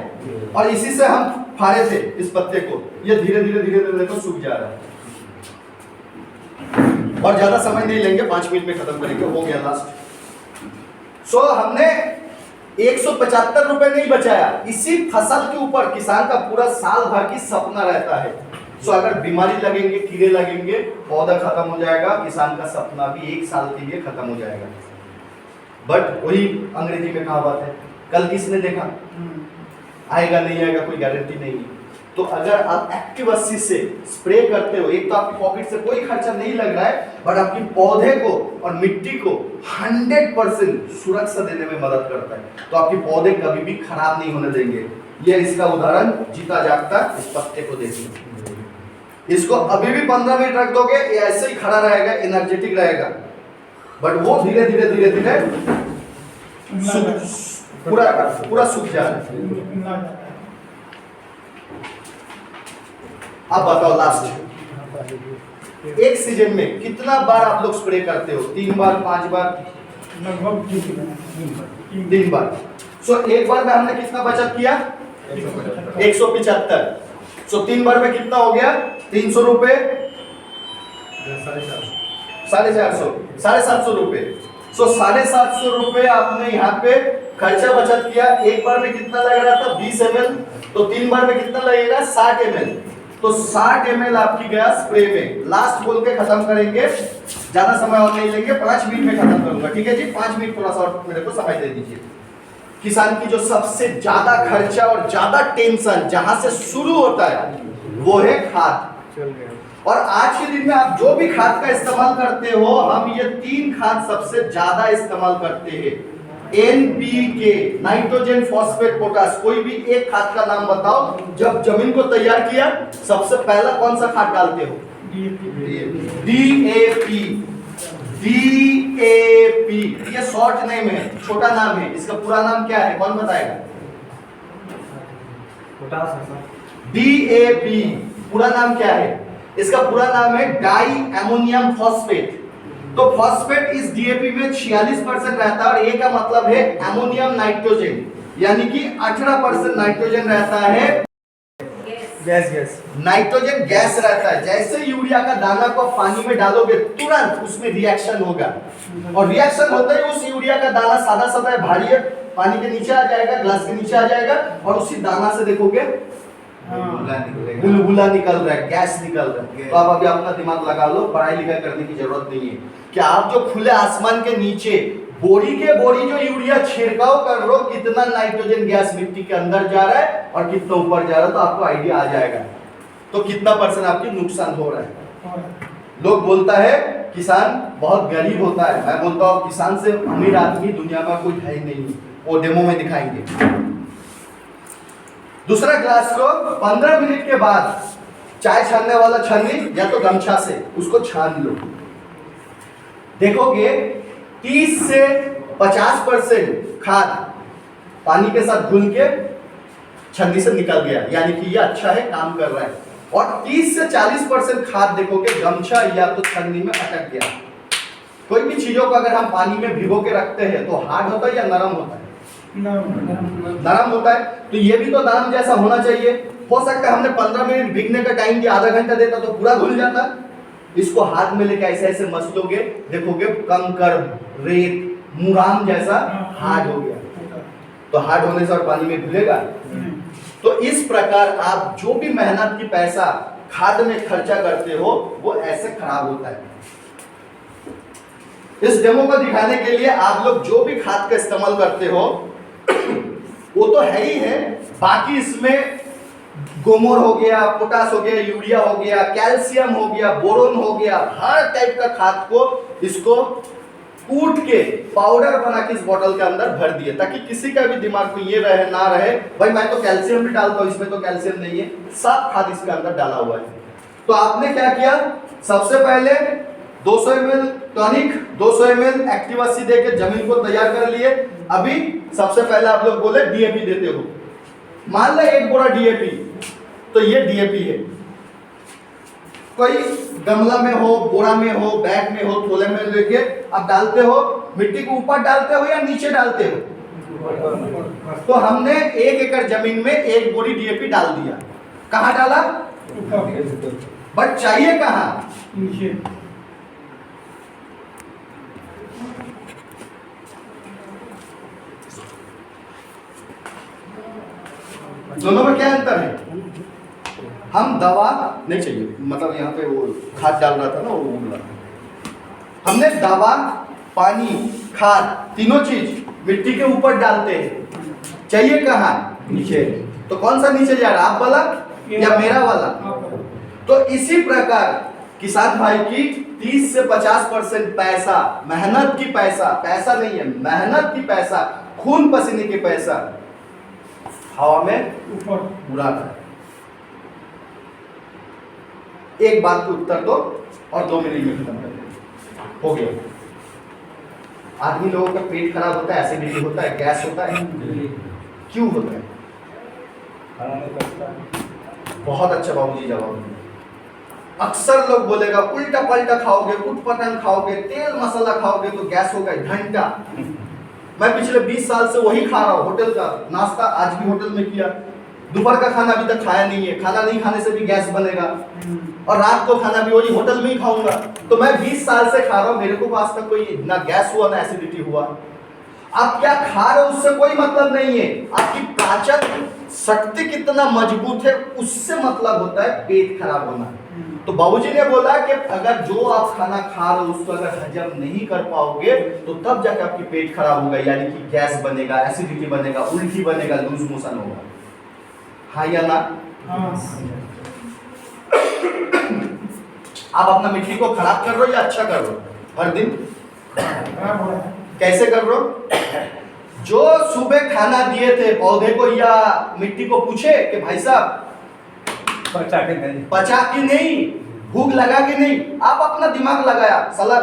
और इसी से हम फाड़े थे इस पत्ते को। ये धीरे धीरे देखो सूख जा रहा है। और ज्यादा समय नहीं लेंगे, 5 मिनट में खत्म करेंगे, हो गया लास्ट। सो हमने 175 रुपए नहीं बचाया, इसी फसल के ऊपर किसान का पूरा साल भर की सपना रहता है। सो अगर बीमारी लगेंगे, कीड़े लगेंगे, पौधा खत्म हो जाएगा, किसान का सपना भी 1 साल के लिए खत्म हो जाएगा। बट वही अंग्रेजी में कहावत है, कल किसने देखा, आएगा नहीं आएगा कोई गारंटी नहीं है। तो अगर आप एक्टिव 80 से स्प्रे करते हो, एक तो आपकी पॉकेट से कोई खर्चा नहीं लग रहा है, बट आपकी पौधे को और मिट्टी को 100% सुरक्षा देने में मदद करता है। तो आपके पौधे कभी भी खराब नहीं होने देंगे। ये इसका उदाहरण जीता जागता इस पत्ते को देखिए। इसको अभी भी 15 मिनट रख दोगे, ये ऐसे ही खड़ा रहेगा, एनर्जेटिक रहेगा, बट वो धीरे धीरे पूरा सूख जा रहा है। अब बताओ लास्ट, एक सीजन में कितना बार आप लोग स्प्रे करते हो? 3 बार, 5 बार, लगभग 3 बार। सो एक बार में हमने कितना बचत किया? 175। सो 3 बार में कितना हो गया? 300 रुपए, 450, 750 रुपए। सो 750 रुपए आपने यहाँ पे खर्चा बचत किया। एक बार में कितना लग रहा था? 20 ml, तो 3 बार में कितना लगेगा? 60 ml। तो 60 ml आपकी गया स्प्रे में। लास्ट बोल के खत्म करेंगे, ज्यादा समय और नहीं लेंगे, 5 मिनट में खत्म करूंगा, ठीक है जी? 5 मिनट थोड़ा सा और मेरे को समय दे दीजिए। किसान की जो सबसे ज्यादा खर्चा और ज्यादा टेंशन जहां से शुरू होता है वो है खाद। और आज के दिन में आप जो भी खाद का इस्तेमाल करते हो, हम ये 3 खाद सबसे ज्यादा इस्तेमाल करते हैं। NPK, nitrogen, phosphate, potash. कोई भी एक खाद का नाम बताओ। जब जमीन को तैयार किया सबसे पहला कौन सा खाद डालते हो? DAP। DAP ये शॉर्ट नेम है, छोटा नाम है। इसका पूरा नाम क्या है, कौन बताएगा? DAP पूरा नाम क्या है? इसका पूरा नाम है डाई अमोनियम फॉस्फेट। तो फॉस्फेट इस डीएपी में 46% रहता है, और ए का मतलब है अमोनियम नाइट्रोजन, यानी कि 18% नाइट्रोजन रहता है। गैस नाइट्रोजन गैस रहता है। जैसे यूरिया का दाना को पानी में डालोगे तुरंत उसमें रिएक्शन होगा, और रिएक्शन होते ही उस यूरिया का दाना सादा सादा है, भारी है, पानी के नीचे आ जाएगा, ग्लास के नीचे आ जाएगा, और उसी दाना से देखोगे बुलबुला निकल रहा है, गैस निकल रहा है। तो आप अभी अपना दिमाग लगा लो, पढ़ाई लिखाई करने की जरूरत नहीं है। क्या आप जो खुले आसमान के नीचे बोरी के बोरी जो यूरिया छिड़काव कर रहे हो, कितना नाइट्रोजन गैस मिट्टी के अंदर जा रहा है और कितना ऊपर जा रहा है, तो आपको आइडिया आ जाएगा। तो कितना % आपकी नुकसान हो रहा है। लोग बोलता है किसान बहुत गरीब होता है, मैं बोलता हूँ किसान से अमीर आदमी दुनिया में कोई है ही नहीं। वो डेमो में दिखाएंगे। दूसरा ग्लास को 15 मिनट के बाद चाय छानने वाला छन्नी या तो गमछा से उसको छान लो, देखोगे 30 से 50% खाद पानी के साथ घुल के छन्नी से निकल गया, यानी कि ये अच्छा है, काम कर रहा है। और 30 से 40% खाद देखोगे गमछा या तो छन्नी में अटक गया। कोई भी चीजों को अगर हम पानी में भिगो के रखते हैं तो हार्ड होता है या नरम होता है? नरम होता है। तो ये भी तो नरम जैसा होना चाहिए। हो सकता है हमने 15 मिनट भीगने का टाइम दिया, आधा घंटा देता तो पूरा घुल जाता। इसको हाथ में लेके ऐसे ऐसे मसलोगे, देखोगे कंकर, रेत, मुराम जैसा हार्ड हो गया। तो हार्ड होने से और पानी में घुलेगा। तो इस प्रकार आप जो भी मेहनत की पैसा खाद में खर्चा करते हो वो ऐसे खराब होता है। इस डेमो को दिखाने के लिए आप लोग जो भी खाद का इस्तेमाल करते हो वो तो है ही है, बाकी इसमें गोमोर हो गया, पोटास हो गया, यूरिया हो गया, कैल्शियम हो गया, बोरोन हो गया, हर टाइप का खाद को इसको कूट के पाउडर बना के इस बोतल के अंदर भर दिए, ताकि किसी का भी दिमाग में ये रहे ना रहे भाई मैं तो कैल्शियम भी डालता हूं, इसमें तो कैल्शियम नहीं है। सब खाद इसके अंदर डाला हुआ है। तो आपने क्या किया, सबसे पहले 200 ml टॉनिक, 200 ml एक्टिव 80 देके जमीन को तैयार कर लिए। अभी सबसे पहले आप लोग बोले डीएपी देते हो, मान ले 1 बोरा डीएपी, तो ये डीएपी है। कोई गमला में हो, बोरा में हो, बैग में हो, थोले में लेके अब डालते हो। मिट्टी के ऊपर डालते हो या नीचे डालते हो? तो हमने 1 एकड़ जमीन में 1 बोरी डीएपी डाल दिया। कहाँ डाला? बट चाहिए कहाँ? नीचे। दोनों में क्या अंतर है? हम दवा नहीं चाहिए, मतलब यहाँ पे वो खाद डाल रहा था ना, वो बोला हमने दवा, पानी, खाद, तीनों चीज मिट्टी के ऊपर डालते हैं। चाहिए कहाँ? नीचे। तो कौन सा नीचे जा रहा है, आप वाला या मेरा वाला? तो इसी प्रकार किसान भाई की 30 से 50% पैसा, मेहनत की पैसा, पैसा नहीं है मेहनत की पैसा, खून पसीने की पैसा हवा में उड़ा था। एक बात को उत्तर दो और 2 मिनट में खत्म कर दो। हो गया। आदमी लोगों का पेट खराब होता है, एसिडिटी होता है, गैस होता है, क्यों होता है? बहुत अच्छा बाबूजी जवाब दिया। अक्सर लोग बोलेगा उल्टा पलटा खाओगे, उटपटांग खाओगे, तेल मसाला खाओगे तो गैस होगा। घंटा मैं पिछले 20 साल से वही खा रहा हूँ, होटल का नाश्ता आज भी होटल में किया, दोपहर का खाना अभी तक खाया नहीं है। खाना नहीं खाने से भी गैस बनेगा और रात को खाना भी वही होटल में ही खाऊंगा। तो मैं 20 साल से खा रहा हूँ, मेरे को आज तक कोई ना गैस हुआ ना एसिडिटी हुआ। आप क्या खा रहे हो उससे कोई मतलब नहीं है, आपकी पाचन शक्ति कितना मजबूत है उससे मतलब होता है पेट खराब होना। तो बाबूजी ने बोला कि अगर जो आप खाना खा रहे हो उसको अगर हजम नहीं कर पाओगे तो तब जाकर आपकी पेट खराब होगा, यानी कि गैस बनेगा, एसिडिटी बनेगा, उल्टी बनेगा, लूज मोशन होगा। हाँ या ना? आप अपना मिट्टी को खराब कर रहे हो या अच्छा कर रहे हो? हर दिन कैसे कर रहे हो? जो सुबह खाना दिए थे पौधे को या मिट्टी को पूछे कि भाई साहब पचा कि नहीं, भूख लगा कि नहीं, आप अपना दिमाग लगाया, साला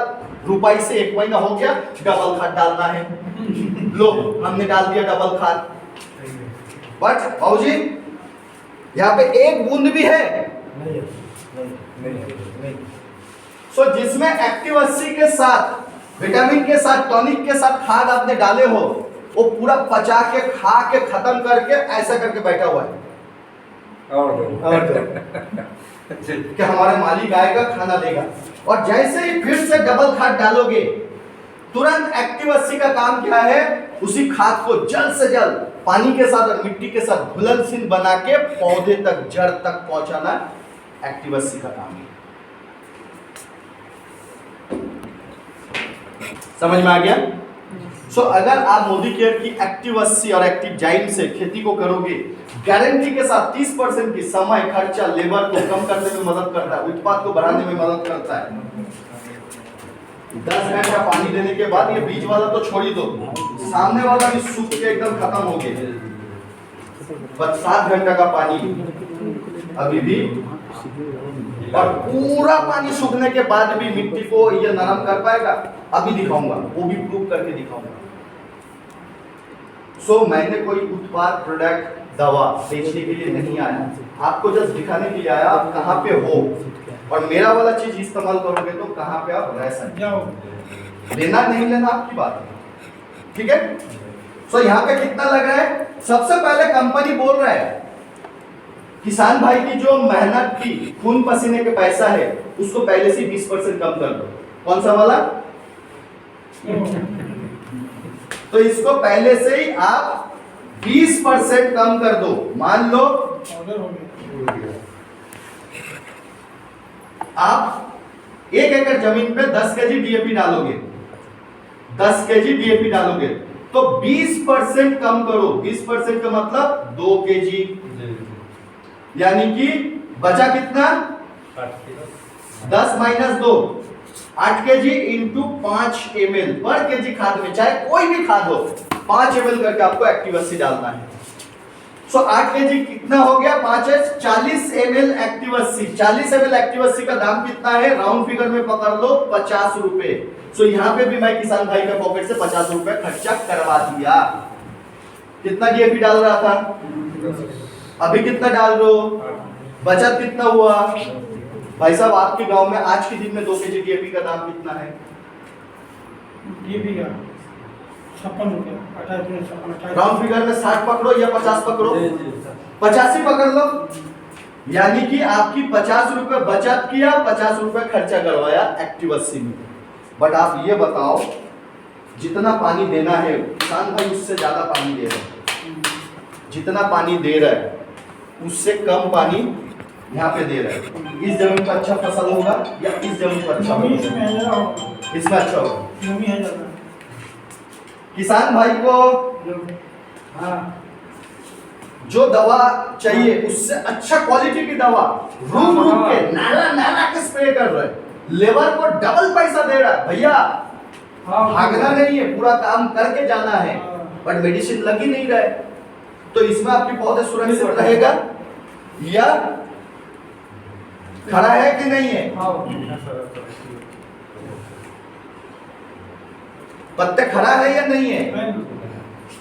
रुपये से 1 महीना हो गया, डबल खाद डालना है, लो हमने डाल दिया डबल खाद। बट बाबूजी यहाँ पे 1 बूंद भी है नहीं। सो जिसमें एक्टिव 80 के साथ, विटामिन के साथ, टॉनिक के साथ खाद आपने डाले हो, वो पूरा पचा के खा के खत्म करके ऐसा करके बैठा हुआ है कि हमारे मालिक आएगा खाना देगा। और जैसे ही फिर से डबल खाद डालोगे, तुरंत एक्टिव 80 का काम क्या है, उसी खाद को जल्द से जल्द पानी के साथ और मिट्टी के साथ घुलनशील बना के पौधे तक, जड़ तक पहुंचाना एक्टिव 80 का काम है। समझ में आ गया? सो अगर आप मोदी केयर की एक्टिव 80 और एक्टिव जाइम से खेती को करोगे, गारंटी के साथ 30% की समय, खर्चा, लेबर को कम करने में मदद करता है, उत्पाद को बढ़ाने में मदद करता है। 10 घंटा पानी देने के बाद ये बीज वाला तो छोड़ ही दो, सामने वाला भी सूख के एकदम खत्म हो गया। बस 7 घंटा का पानी अभी भी, और पूरा पानी सूखने के बाद भी मिट्टी को ये नरम कर पाएगा, अभी दिखाऊंगा, वो भी प्रूव करके दिखाऊंगा। सो मैंने कोई उत्पाद, प्रोडक्ट दवा बेचने के लिए नहीं आया, आपको जस्ट दिखाने के लिए आया आप कहाँ पे हो, और मेरा वाला चीज इस्तेमाल करोगे तो कहाँ पे आप रह सकते। लेना नहीं लेना आपकी बात है, ठीक है। सो यहाँ पे कितना लग रहा है? सबसे पहले कंपनी बोल रहा है किसान भाई की जो मेहनत की खून पसीने के पैसा है उसको पहले से 20% कम कर दो। कौन सा वाला? तो इसको पहले से ही आप 20% कम कर दो। मान लो आप 1 एकड़ जमीन पे 10 केजी डीएपी डालोगे, 10 केजी डीएपी डालोगे तो 20% कम करो। 20% का मतलब 2 केजी, यानी कि बचा कितना? 10 माइनस 2, 8 केजी इंटू 5 ml पर केजी खाद में, चाहे कोई भी खाद हो, 5 ml करके आपको एक्टिव 80 डालना है। सो 8 केजी कितना हो गया? 5 है 40 ml एक्टिव 80। 40 ml एक्टिव 80 का दाम कितना है? राउंड फिगर में पकड़ लो 50 रुपए। सो यहाँ पे भी मैं किसान भाई के पॉकेट से 50 रुपए खर्चा करवा दिया। कितना डीएपी डाल रहा था? अभी कितना डाल रहे हो? बचत कितना हुआ? भाई साहब आपके गांव में आज के दिन में 2 केजी डीएपी का दाम कितना है? डीएपी का 56 रुपया। राउंड फिगर में 60 पकड़ो या 50 पकड़ो, 50 ही पकड़ लो। यानी कि आपकी 50 रुपए बचत किया, 50 रुपए खर्चा करवाया एक्टिव 80 में। बट आप ये बताओ जितना पानी देना है किसान भाई उससे ज्यादा पानी दे रहा है, जितना पानी दे रहा है उससे कम पानी यहाँ पे दे रहा है। इस जमीन पर अच्छा फसल होगा या इस जमीन पर अच्छा होगा? इसमें अच्छा होगा। किसान भाई को जो दवा चाहिए उससे अच्छा क्वालिटी की दवा रूम रूम के नाला नाला के स्प्रे कर रहे हैं, लेबर को डबल पैसा दे रहा है। भैया भागना नहीं है, पूरा काम करके जाना है, बट मेडिसिन लग ही नहीं रहा है। तो इसमें आपकी पौधे सुरक्षित रहेगा या खड़ा है कि नहीं है? पत्ते खड़ा है या नहीं है?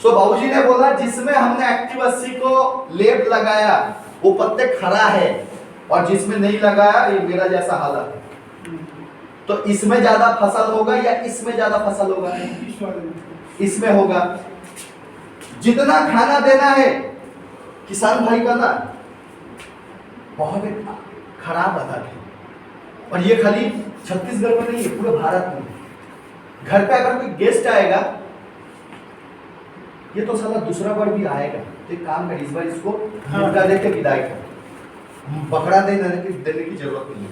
सो बाबूजी ने बोला जिसमें हमने एक्टिव 80 को लेप लगाया वो पत्ते खड़ा है, और जिसमें नहीं लगाया ये मेरा जैसा हालत है। तो इसमें ज्यादा फसल होगा या इसमें ज्यादा फसल होगा? इसमें होगा। जितना खाना देना है किसान भाई का ना बहुत खराब आदत है, और ये खाली छत्तीसगढ़ में नहीं है, पूरे भारत में। घर पे अगर कोई गेस्ट आएगा, ये तो साला दूसरा बार भी आएगा, तो एक काम कर इस बार इसको मुर्गा दे के विदाई कर, बकरा देने की जरूरत नहीं है,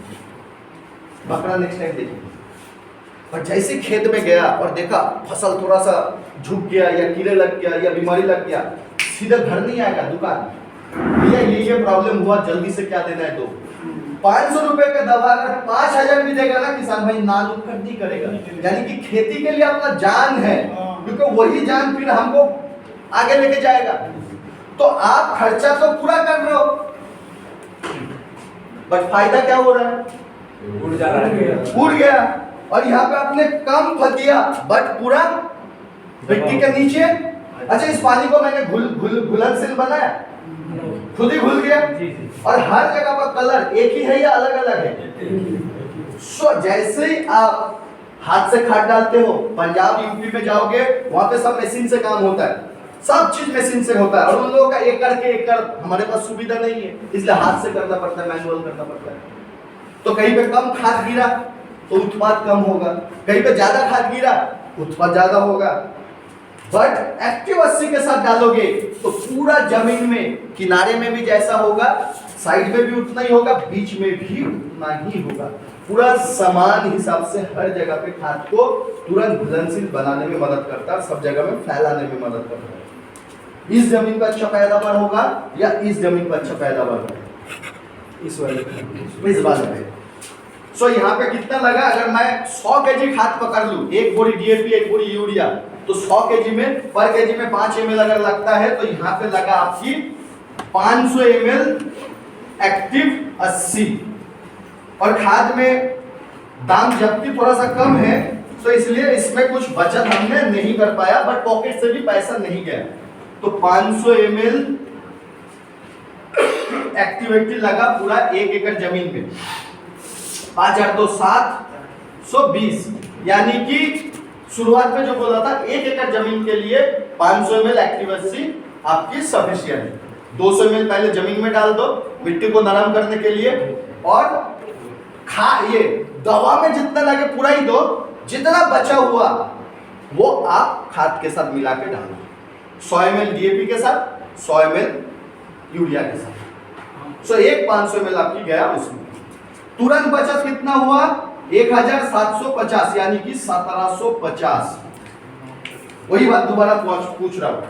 बकरा नेक्स्ट टाइम देखेंगे। और जैसे खेत में गया और देखा फसल थोड़ा सा झुक गया या कीड़े लग गया या बीमारी लग गया, सीधा घर नहीं आएगा दुकान, भैया ये प्रॉब्लम हुआ, जल्दी से क्या देना है दो। 500 रुपए का दवा अगर 5000 भी देगा ना किसान भाई ना नुक्कड़ नहीं करेगा। यानी कि खेती के लिए अपना जान है, क्योंकि वही जान फिर हमको आगे लेके जाएगा। तो आप खर्चा तो पूरा कर रहे हो, बट फायदा क्या हो रहा है? उड़ गया। और यहाँ पे आपने कम फतिया बट पूरा मिट्टी के नीचे। अच्छा, इस पानी को मैंने घुलनशील बनाया, खुद ही घुल गया, और हर जगह पर कलर एक ही है या अलग अलग है? सो जैसे ही आप हाथ से खाद डालते हो, पंजाब यूपी में जाओगे वहां पे सब मशीन से काम होता है, सब चीज मशीन से होता है, और उन लोगों का एकड़ के एकड़, हमारे पास सुविधा नहीं है, इसलिए हाथ से करना पड़ता है, मैनुअल करना पड़ता है। तो कहीं पे कम खाद गिरा तो उत्पाद कम होगा, कहीं पे ज्यादा खाद गिरा उत्पाद ज्यादा होगा। बट एक्टिव 80 के साथ डालोगे तो पूरा जमीन में किनारे में भी जैसा होगा, साइड में भी उतना ही होगा, बीच में भी उतना ही होगा, पूरा समान हिसाब से हर जगह पे खाद को तुरंत घुलनशील बनाने में मदद करता है, सब जगह में फैलाने में मदद करता है। इस जमीन पर अच्छा पैदावार होगा या इस जमीन पर अच्छा पैदावार होगा? इस वाले पे। सो यहाँ पे कितना लगा? अगर मैं 100 केजी खाद पकड़ लूं, एक बोरी डीएपी एक बोरी यूरिया, तो 100 केजी में पर केजी में 5 ml अगर लगता है तो यहाँ पे लगा आपकी 500 ml एक्टिव 80। और खाद में दाम जबकि थोड़ा सा कम है तो इसलिए इसमें कुछ बचत हमने नहीं कर पाया, बट पॉकेट से भी पैसा नहीं गया। तो 500 ml एक्टिविटी लगा पूरा 1 एकड़ जमीन में 5,720, यानी कि शुरुआत में जो बोला था 1 एकड़ जमीन के लिए 500 ml एक्टिव80 आपकी सफिशिएंट है। 200 ml पहले जमीन में डाल दो मिट्टी को नरम करने के लिए, और ये दवा में जितना लगे पूरा ही दो, जितना बचा हुआ वो आप खाद के साथ मिला के डालो। 100 ml DAP के साथ, 100 ml यूरिया के साथ, सो एक 500 ml आपकी गया उसमें। तुरंत बचत कितना हुआ? 1750, यानी कि 1750। वही बात दोबारा पूछ रहा हूं,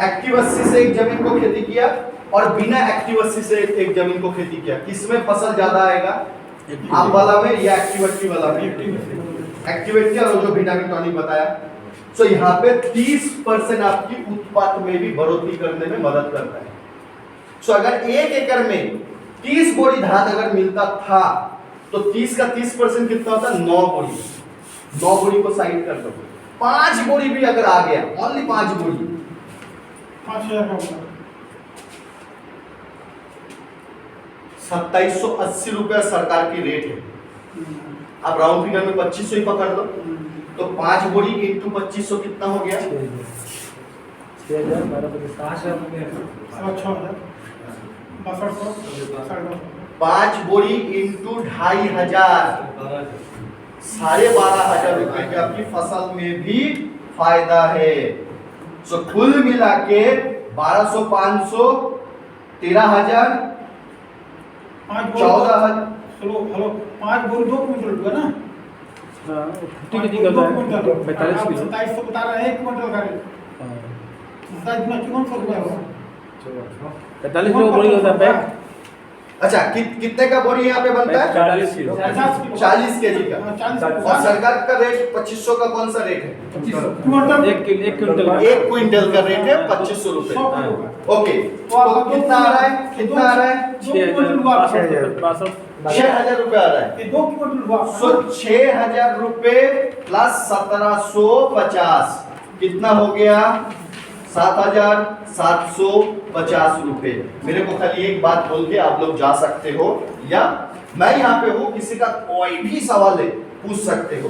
एक्टिव80 से एक जमीन को खेती किया और बिना एक्टिव80 से एक जमीन को खेती किया, किसमें फसल ज्यादा आएगा? आप वाला में या एक्टिव80 वाला में? एक्टिव80 और जो विटामिन टॉनिक बताया। सो यहाँ पे 30% आपकी उत्पाद में भी बढ़ोतरी करने में मदद करता है। सो अगर 1 एकड़ में 30 बोरी धान अगर मिलता था तो 30 का 30% कितना होता? 9 बोरी। 9 बोरी को साइड कर दो, 5 बोरी भी अगर आ गया, ओनली 5 बोरी, 2780 रुपया सरकार की रेट है। आप राउंड फिगर में 2500 ही पकड़ लो, तो 5 बोरी इंटू 2500 कितना हो गया? 5 बोरी इंटू 2500, 12,500 रुपए की आपकी फसल में भी फायदा है। सो कुल मिला के 1200, 500, 13,000, 14,000। हेलो 5 बोरी 2 क्विंटल हुआ ना? हाँ, ठीक है, ठीक है, 45 किलो। 2700 बता रहा है 1 क्विंटल का रेट। इतना क्यों फर्क हुआ? 45 किलो बोरी होता है बैग। अच्छा, कितने का बोरी यहाँ पे बनता है? 40 किलो। 40 केजी का। और सरकार का रेट 2500 का कौन सा रेट है? 1 क्विंटल। 1 क्विंटल का रेट है 2500 रुपए। ओके, तो कितना आ रहा है? कितना आ रहा है? 6,000 रुपए आ रहा है। 2 क्विंटल हुआ। सो 6,000 रुपए प्लस 1750 कितना हो गया? 7,750 रुपए। मेरे को खाली एक बात बोल के आप लोग जा सकते हो, या मैं यहाँ पे हूँ, किसी का कोई भी सवाल है पूछ सकते हो।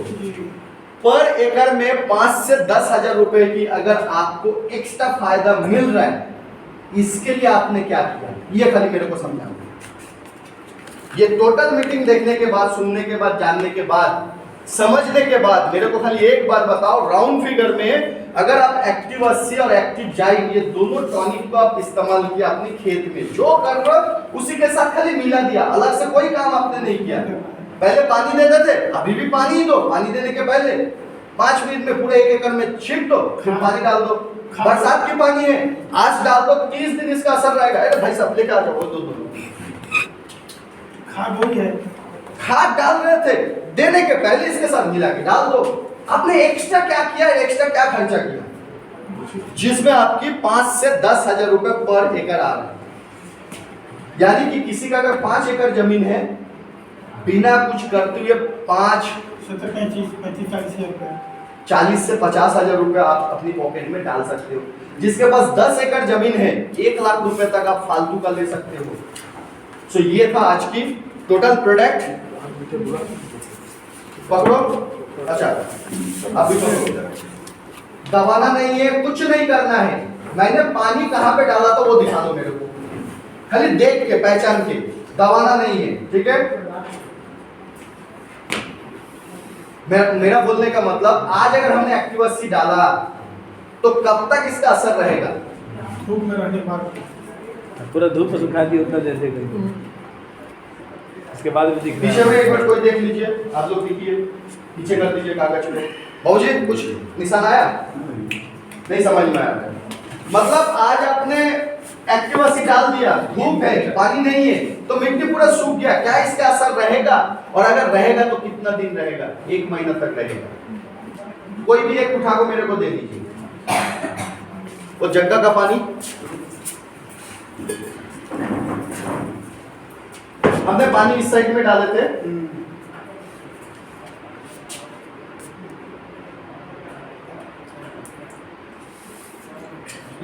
पर एकड़ में 5 से 10,000 रुपए की अगर आपको एक्स्ट्रा फायदा मिल रहा है, इसके लिए आपने क्या किया, ये खाली मेरे को समझाओ। ये टोटल मीटिंग देखने के बाद, सुनने के बाद, जानने के बाद, समझने के बाद मेरे को खाली एक बार बताओ, राउंड फिगर में अगर आप एक्टिव80 और एक्टिव जाइन ये दोनों टॉनिक को आप इस्तेमाल किया अपने खेत में, जो कर रहे हो उसी के साथ खाली मिला दिया, अलग से कोई काम आपने नहीं किया। पहले पानी देते थे, अभी भी पानी ही दो, पानी देने के पहले 5 मिनट में पूरे 1 एकड़ में छिट दो, फिर पानी डाल दो। बरसात की पानी है, आज डाल दो, 30 दिन इसका असर रहेगा। अरे भाई साहब लेके आ जाओ, दो खाद वही है, खाद डाल रहे थे, देने के पहले इसके साथ मिला के डाल दो। आपने एक्स्ट्रा क्या किया, एक्स्ट्रा क्या खर्चा किया, जिसमें आपकी 5 से 10,000 रुपए पर एकड़ आ रहा है। यानी कि किसी का अगर 5 एकड़ जमीन है, बिना कुछ करते हुए 40 से 50,000 रुपए आप अपनी पॉकेट में डाल सकते हो। जिसके पास 10 एकड़ जमीन है, 1 लाख रुपए तक आप फालतू का ले सकते हो। सो ये था आज की टोटल प्रोडक्ट। पकड़ो, अच्छा अभी पकड़ो, दबाना नहीं है, कुछ नहीं करना है। मैंने पानी कहां पे डाला था वो दिखा दो मेरे को, खाली देख के पहचान के, दबाना नहीं है, ठीक है। मेरा बोलने का मतलब, आज अगर हमने एक्टिव80 डाला तो कब तक इसका असर रहेगा? धूप में रहने के बाद पूरा धूप में सुखा दिया उतना जैसे कहीं, इसके बाद भी दिख पीछे में एक बार कोई देख लीजिए, आप लोग देखिए, पीछे कर दीजिए कागज को। बाबूजी कुछ निशान आया? नहीं समझ में आया। मतलब आज आपने एक्टिव80 डाल दिया, धूप है, पानी नहीं है, तो मिट्टी पूरा सूख गया, क्या इसका असर रहेगा? और अगर रहेगा तो कितना दिन रहेगा? 1 महीना तक रहेगा। कोई भी एक उठा को मेरे को दे दीजिए, वो जग्गा का पानी हमने पानी इस साइड में डाले थे,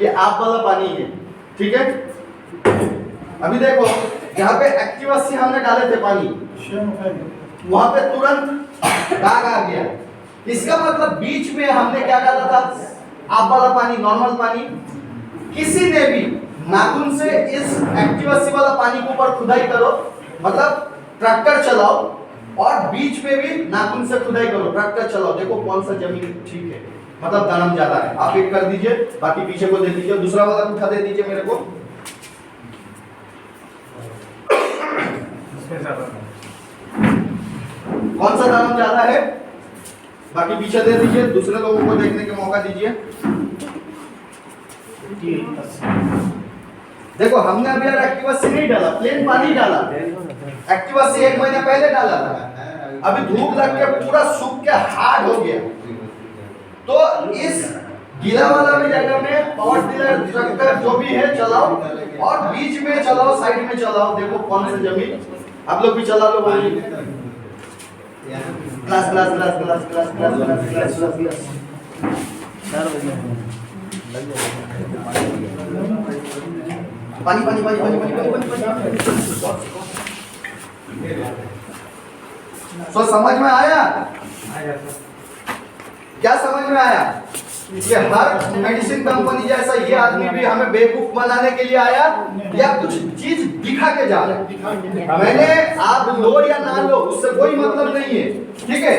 ये आप वाला पानी है, ठीक है। अभी देखो यहाँ पे एक्टिव 80 हमने डाले थे पानी, वहां पे तुरंत दाग आ गया। इसका मतलब बीच में हमने क्या डाला था, आप वाला पानी, नॉर्मल पानी। किसी ने भी नाखून से इस एक्टिव 80 वाला पानी के ऊपर खुदाई करो, मतलब ट्रैक्टर चलाओ और बीच में भी नाखून से खुदाई करो, ट्रैक्टर चलाओ, देखो कौन सा जमीन ठीक है, मतलब दानम ज्यादा है। आप एक कर दीजिए, बाकी पीछे को दे दीजिए, दूसरा वाला उठा दे दीजिए मेरे को। कौन सा दानम ज्यादा है, बाकी पीछे दे दीजिए, दूसरे लोगों को देखने का मौका दीजिए। देखो हमने अभी यार एक्टिव 80 नहीं डाला, प्लेन पानी डाला। एक्टिव 80 एक महीना पहले डाला था, अभी धूप लग के पूरा सूख के हार्ड हो गया। तो इस गीला वाला भी जगह में पावर टिलर ट्रैक्टर जो भी है चलाओ, और बीच में चलाओ, साइड में चलाओ, देखो कौन सी जमीन। आप लोग भी चला लो, बोलिए glass glass glass glass glass glass glass glass glass glass. 4 बजे पानी पानी पानी पानी पानी पानी पानी। तो समझ में आया, क्या समझ में आया कि हर मेडिसिन कंपनी जैसा ये आदमी भी हमें बेवकूफ बनाने के लिए आया, या कुछ चीज दिखा के जा रहा है। मैंने आप लो या ना लो उससे कोई मतलब नहीं है, ठीक है।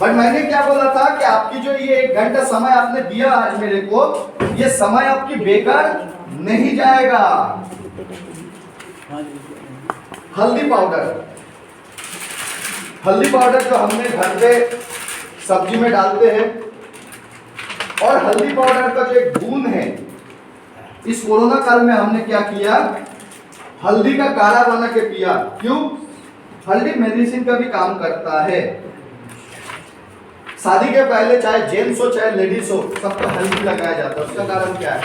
बट मैंने क्या बोला था कि आपकी जो ये 1 घंटा समय आपने दिया आज मेरे को, ये समय आपकी बेकार नहीं जाएगा। हल्दी पाउडर, हल्दी पाउडर जो हमने घर पे सब्जी में डालते हैं, और हल्दी पाउडर का जो एक गुण है, इस कोरोना काल में हमने क्या किया, हल्दी का काढ़ा बना के पिया। क्यों? हल्दी मेडिसिन का भी काम करता है। शादी के पहले चाहे जेंट्स हो चाहे लेडीज हो, सबको हल्दी लगाया जाता है। उसका कारण क्या है?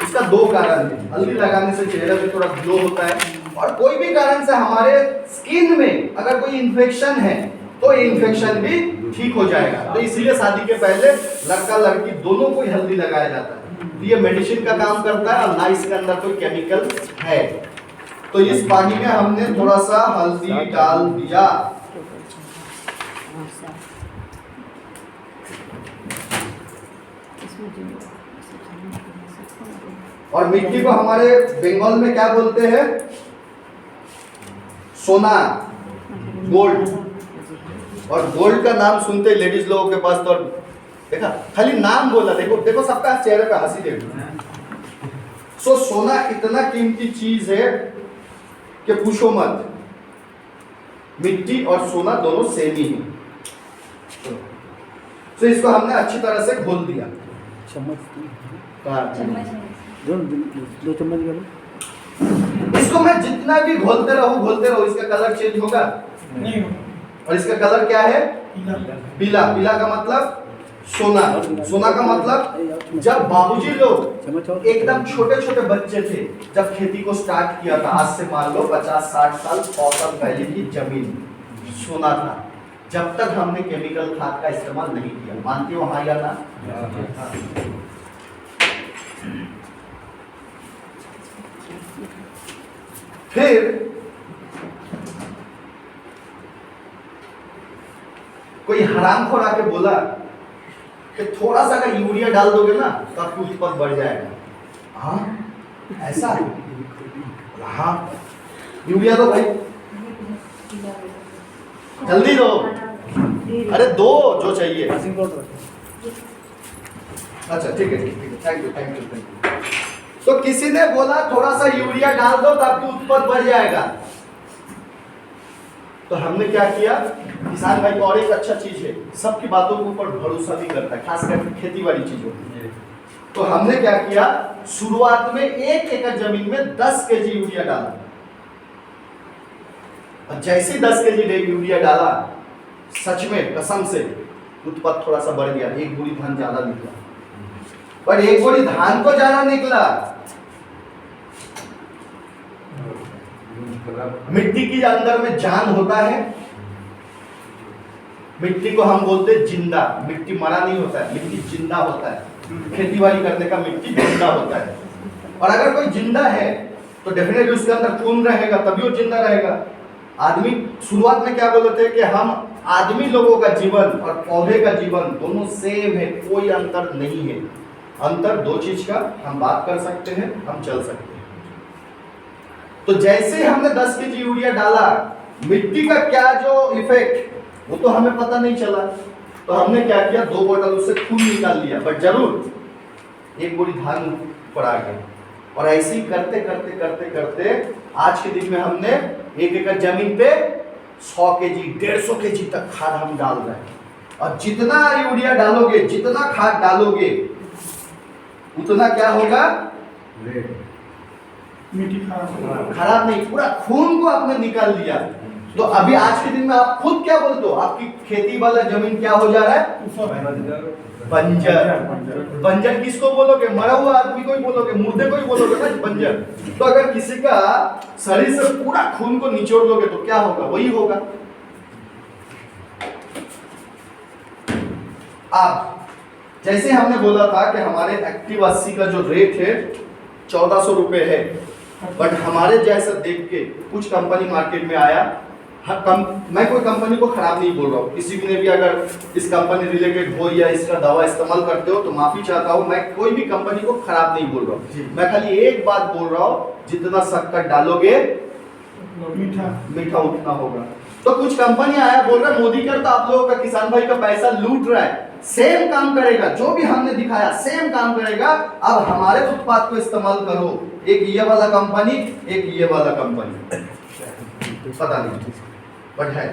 इसका 2 कारण है। हल्दी लगाने से चेहरा पे थोड़ा ग्लो होता है, और कोई भी कारण से हमारे स्किन में अगर कोई इन्फेक्शन है तो ये इन्फेक्शन भी ठीक हो जाएगा। तो इसलिए शादी के पहले लड़का लड़की दोनों को ही हल्दी लगाया जाता है। तो ये मेडिसिन का काम करता है, और ना इसके अंदर कोई केमिकल है। तो इस पानी में हमने थोड़ा सा हल्दी डाल दिया। और मिट्टी को हमारे बंगाल में क्या बोलते हैं? सोना, गोल्ड। और गोल्ड का नाम सुनते लेडीज लोगों के पास तो देखा, खाली नाम बोला, देखो देखो सबका चेहरे पे हंसी देखो। सो सोना इतना कीमती चीज है कि पूछो मत। मिट्टी और सोना दोनों सेम ही है। तो इसको हमने अच्छी तरह से घोल दिया। दो चम्मच डालो। इसको मैं जितना भी घोलते रहूं, इसका कलर चेंज होगा नहीं। और इसका कलर क्या है? पीला। पीला का मतलब सोना। सोना का मतलब जब बाबूजी लोग एकदम छोटे छोटे बच्चे थे, जब खेती को स्टार्ट किया था, आज से मान लो 50-60 साल 100 साल पहले की जमीन सोना था, जब तक हमने केमिकल खाद का इस्तेमाल नहीं किया। मानते हो हाँ या ना? फिर कोई हरामखोर आके बोला कि थोड़ा सा अगर यूरिया डाल दोगे ना तो आपकी उत्पादन बढ़ जाएगा। हाँ ऐसा? हाँ यूरिया दो भाई, जल्दी दो। अरे दो जो चाहिए। अच्छा ठीक है, थैंक यू। तो किसी ने बोला थोड़ा सा यूरिया डाल दो तो आपकी उत्पादन बढ़ जाएगा। तो हमने क्या किया, किसान भाई को और एक अच्छा चीज है, सबकी बातों के ऊपर भरोसा भी करता है, खास करके खेती बाड़ी चीजों में। तो हमने क्या किया, शुरुआत में 1 एकड़ जमीन में 10 केजी यूरिया डाला। और जैसे 10 केजी यूरिया डाला, सच में कसम से उत्पादन थोड़ा सा बढ़ गया। 1 बोरी धान ज्यादा निकला, पर 1 बोरी धान को ज्यादा निकला। मिट्टी के अंदर में जान होता है। मिट्टी को हम बोलते हैं जिंदा। मिट्टी मरा नहीं होता है, मिट्टी जिंदा होता है। खेती बाड़ी करने का मिट्टी जिंदा होता है। और अगर कोई जिंदा है तो डेफिनेटली उसके अंदर खून रहेगा, तभी वो जिंदा रहेगा। आदमी शुरुआत में क्या बोले थे कि हम आदमी लोगों का जीवन और पौधे का जीवन दोनों सेम है, कोई अंतर नहीं है। अंतर दो चीज का, हम बात कर सकते हैं, हम चल सकते हैं। तो जैसे हमने 10 केजी यूरिया डाला, मिट्टी का क्या जो इफेक्ट वो तो हमें पता नहीं चला। तो हमने क्या किया, 2 बोतल उससे खून निकाल लिया, बट जरूर एक बोरी धान ऊपर आ गया। और ऐसे ही करते करते करते करते आज के दिन में हमने 1 एकड़ जमीन पे 100 केजी 150 केजी तक खाद हम डाल रहे हैं। और जितना यूरिया डालोगे, जितना खाद डालोगे, उतना क्या होगा, मिट्टी खराब खराब नहीं, पूरा खून को आपने निकाल दिया। तो अभी आज के दिन में आप खुद क्या बोलते हो, आपकी खेती वाला जमीन क्या हो जा रहा है, बंजर। बंजर किसको बोलोगे, मरा हुआ आदमी को ही बोलोगे, मुर्दे को ही बोलोगे ना बंजर। तो अगर किसी का शरीर से पूरा खून को निचोड़ दोगे तो क्या होगा, वही होगा। आप जैसे हमने बोला था कि हमारे एक्टिव 80 का जो रेट है 1400 रुपए है, बट हमारे जैसा देख के कुछ कंपनी मार्केट में आया। मैं कोई कंपनी को खराब नहीं बोल रहा हूँ, किसी ने भी अगर इस कंपनी रिलेटेड हो या इसका दवा इस्तेमाल करते हो तो माफी चाहता हूँ। मैं कोई भी कंपनी को खराब नहीं बोल रहा हूँ, मैं खाली एक बात बोल रहा हूँ, जितना शक्कर डालोगे मीठा उतना होगा। तो कुछ कंपनी आया बोल रहा है मोदी कर तो आप लोगों का, किसान भाई का पैसा लूट रहा है। सेम काम करेगा, जो भी हमने दिखाया सेम काम करेगा। अब हमारे उत्पाद को इस्तेमाल करो, एक ये वाला कंपनी, एक ये वाला कंपनी, पता नहीं बट है।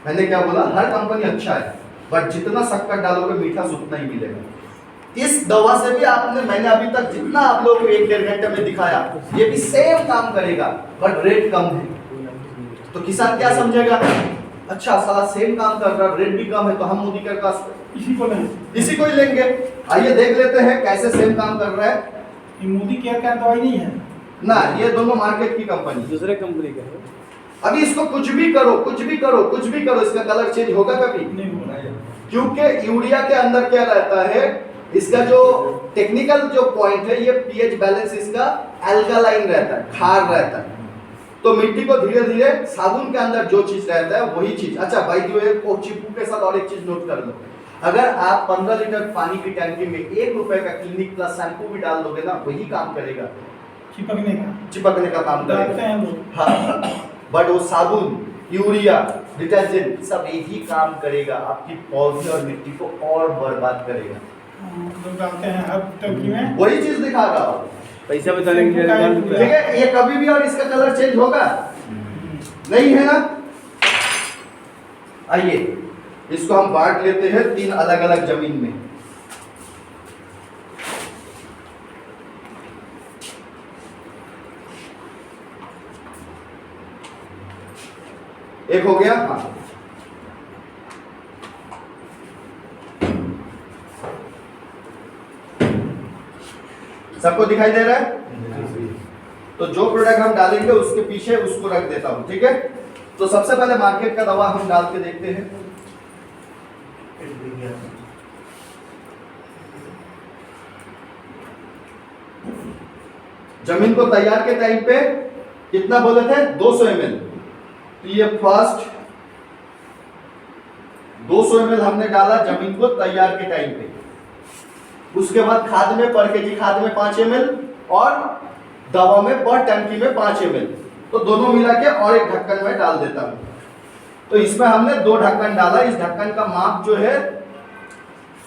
मैंने क्या बोला, हर कंपनी अच्छा है, बट जितना शक्कर डालोगे मीठा उतना ही मिलेगा। इस दवा से भी आपने, मैंने अभी तक जितना आप लोगों को 1-1.5 घंटे में दिखाया, ये भी सेम काम करेगा, बट रेट कम है। तो किसान क्या समझेगा, अच्छा साला सेम काम कर रहा, रेट भी कम है, तो हम मोदी के पास इसी को नहीं, इसी को ही लेंगे। आइए देख लेते हैं कैसे सेम काम कर रहा है। ये मोदी केयर का दवाई नहीं है ना, ये दोनों मार्केट की कंपनी, दूसरे कंपनी का है। अभी इसको कुछ भी करो, कुछ भी करो, कुछ भी करो, इसका कलर चेंज होगा कभी नहीं होगा। क्योंकि यूरिया के अंदर क्या रहता है, इसका जो टेक्निकल जो पॉइंट है, ये पीएच बैलेंस इसका एल्कालाइन रहता है, क्षार रहता है। तो मिट्टी को धीरे धीरे, साबुन के अंदर जो चीज रहता है वही चीज। अच्छा बाय द वे, चिप्पू के साथ और एक चीज नोट कर लो, अगर आप 15 लीटर पानी की टैंकी में 1 रुपए का क्लिनिक प्लस शैम्पू भी डाल दोगे ना, वही काम करेगा, चिपकने का काम करेगा। हाँ, बट वो साबुन, यूरिया, डिटर्जेंट सब एक ही काम करेगा, आपकी पौधे और मिट्टी को और बर्बाद करेगा। लोग डालते हैं हर टंकी में, वही चीज दिखा रहा हूँ, पैसा बचाने के लिए ठीक है। ये कभी भी और इसका कलर चेंज होगा नहीं, है ना। आइए इसको हम बांट लेते हैं 3 अलग अलग जमीन में। एक हो गया, हाँ। सबको दिखाई दे रहा है। तो जो प्रोडक्ट हम डालेंगे उसके पीछे उसको रख देता हूं, ठीक है। तो सबसे पहले मार्केट का दवा हम डाल के देखते हैं। जमीन को तैयार के टाइम पे कितना बोले थे, 200 ml। तो ये फर्स्ट 200 ml हमने डाला जमीन को तैयार के टाइम पे। उसके बाद खाद में पर केजी खाद में 5 ml और दवा में पर टंकी में 5 ml। तो दोनों मिला के और एक ढक्कन में डाल देता हूं। तो इसमें हमने 2 ढक्कन डाला। इस ढक्कन का माप जो है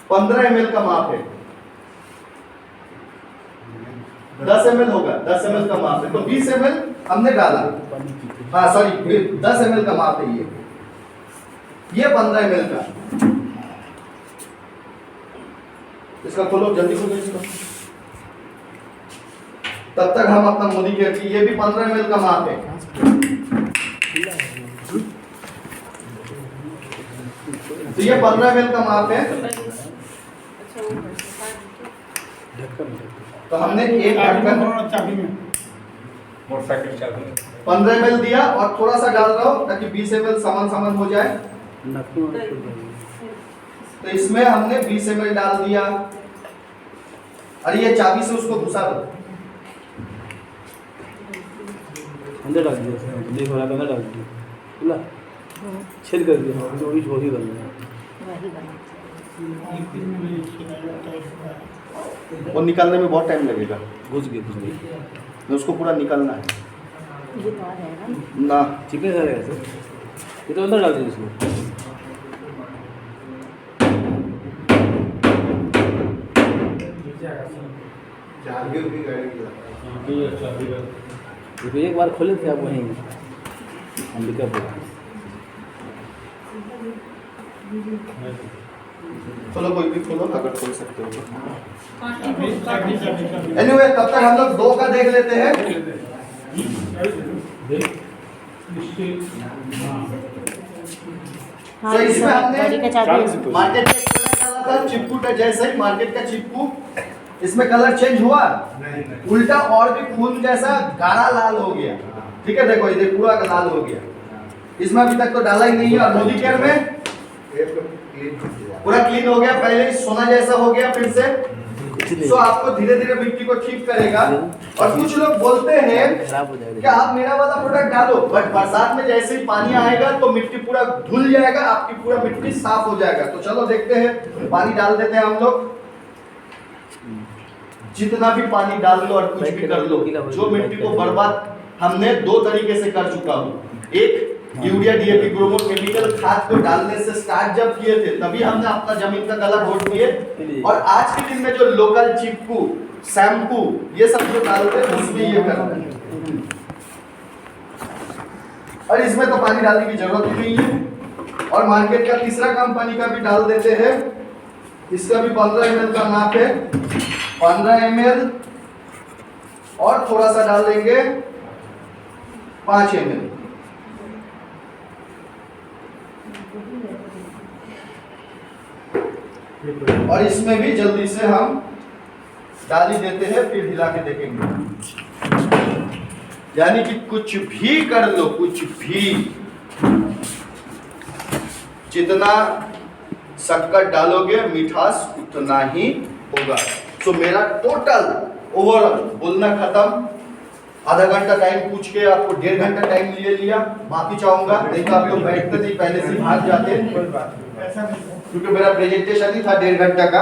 15 ml का माप है, 10 ml होगा, 10 ml का माप है। तो 20 ml हमने डाला, हाँ सॉरी 10 ml का माप है ये 15 ml का। इसका खोलो, जल्दी खोलो इसको। तब तक हम अपना मोदी केयर की, ये भी 15 ml का माप है। तो ये 15 ml का माप है। तो हमने एक ढक्कन चाबी में मोटरसाइकिल चाबी 15 ml दिया और थोड़ा सा डाल रहा हूं ताकि 20 ml समान हो जाए। तो इसमें हमने 20 ml डाल दिया। अरे ये चाबी से उसको घुसा दो। अंदर डाल दिया उसने, तो देख रहा था, अंदर डाल दिया खुला छेद कर दिया, तो वही वही बन गया। वही बना। वो निकालने में बहुत टाइम लगेगा, घुस गई तो उसको पूरा निकालना है ये तो आ जाएगा ना। चिपने सारे ऐसे, ये तो अंदर डाल दिया इसको। ये तो एक बार खोले थे आप वहीं अंबिकापुर। चलो कोई भी खोलो अगर खोल सकते हो तो। अभी एनीवे तब तक हम लोग 2 का देख लेते हैं। हाँ, तो इसमें हमने गाड़ी का चाबी मार्केट का प्रोडक्ट डाला था चिपकू टच, जैसे ही मार्केट का चिपकू, इसमें कलर चेंज हुआ, उल्टा और भी खून जैसा गाढ़ा लाल हो गया। ठीक है, देखो ये पूरा लाल हो गया। इसमें अभी तक तो डाला ही नहीं है। और मोदी केयर में पूरा क्लीन हो गया, पहले ही सोना जैसा हो गया फिर से। सो आपको धीरे धीरे मिट्टी को ठीक करेगा। और कुछ लोग बोलते हैं खराब हो जाएगा कि आप मेरा वाला प्रोडक्ट डालो, बट बरसात में जैसे ही पानी आएगा तो मिट्टी पूरा धुल जाएगा, आपकी पूरा मिट्टी साफ हो जाएगा। तो चलो देखते हैं, पानी डाल देते हैं हम लोग। जितना भी पानी डाल लो और कुछ भी कर लो, जो मिट्टी को बर्बाद हमने 2 तरीके से कर चुका हूँ। एक, यूरिया डीएपी ग्रोमो केमिकल खाद को डालने से स्टार्ट जब किए थे तभी हमने अपना जमीन का गला घोट दिए। और आज के दिन में जो लोकल चिपकू, शैम्पू, ये सब जो डालते हैं उसमें ये करते हैं। और इसमें तो पानी डालने की जरूरत ही नहीं है। और मार्केट का तीसरा कंपनी का भी डाल देते हैं। इसका भी 15 ml का नाप है, 15 ml और थोड़ा सा डाल देंगे 5 ml। और इसमें भी जल्दी से हम डाल ही देते हैं, फिर हिला के देखेंगे। यानी कि कुछ भी कर लो, कुछ भी, जितना शक्कर डालोगे मिठास उतना ही होगा। तो मेरा टोटल ओवरऑल बोलना खत्म। आधा घंटा टाइम पूछ के आपको 1.5 घंटा टाइम ले लिया। माफी चाहूंगा, नहीं तो आप लोग बैठते नहीं, पहले से भाग जाते, क्योंकि मेरा प्रेजेंटेशन ही था 1.5 घंटा का।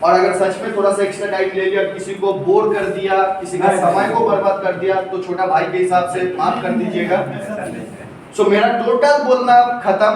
और अगर सच में थोड़ा सा एक्स्ट्रा टाइम ले लिया, किसी को बोर कर दिया, किसी का समय को बर्बाद कर दिया, तो छोटा भाई के हिसाब से माफ कर दीजिएगा। सो मेरा टोटल बोलना खत्म।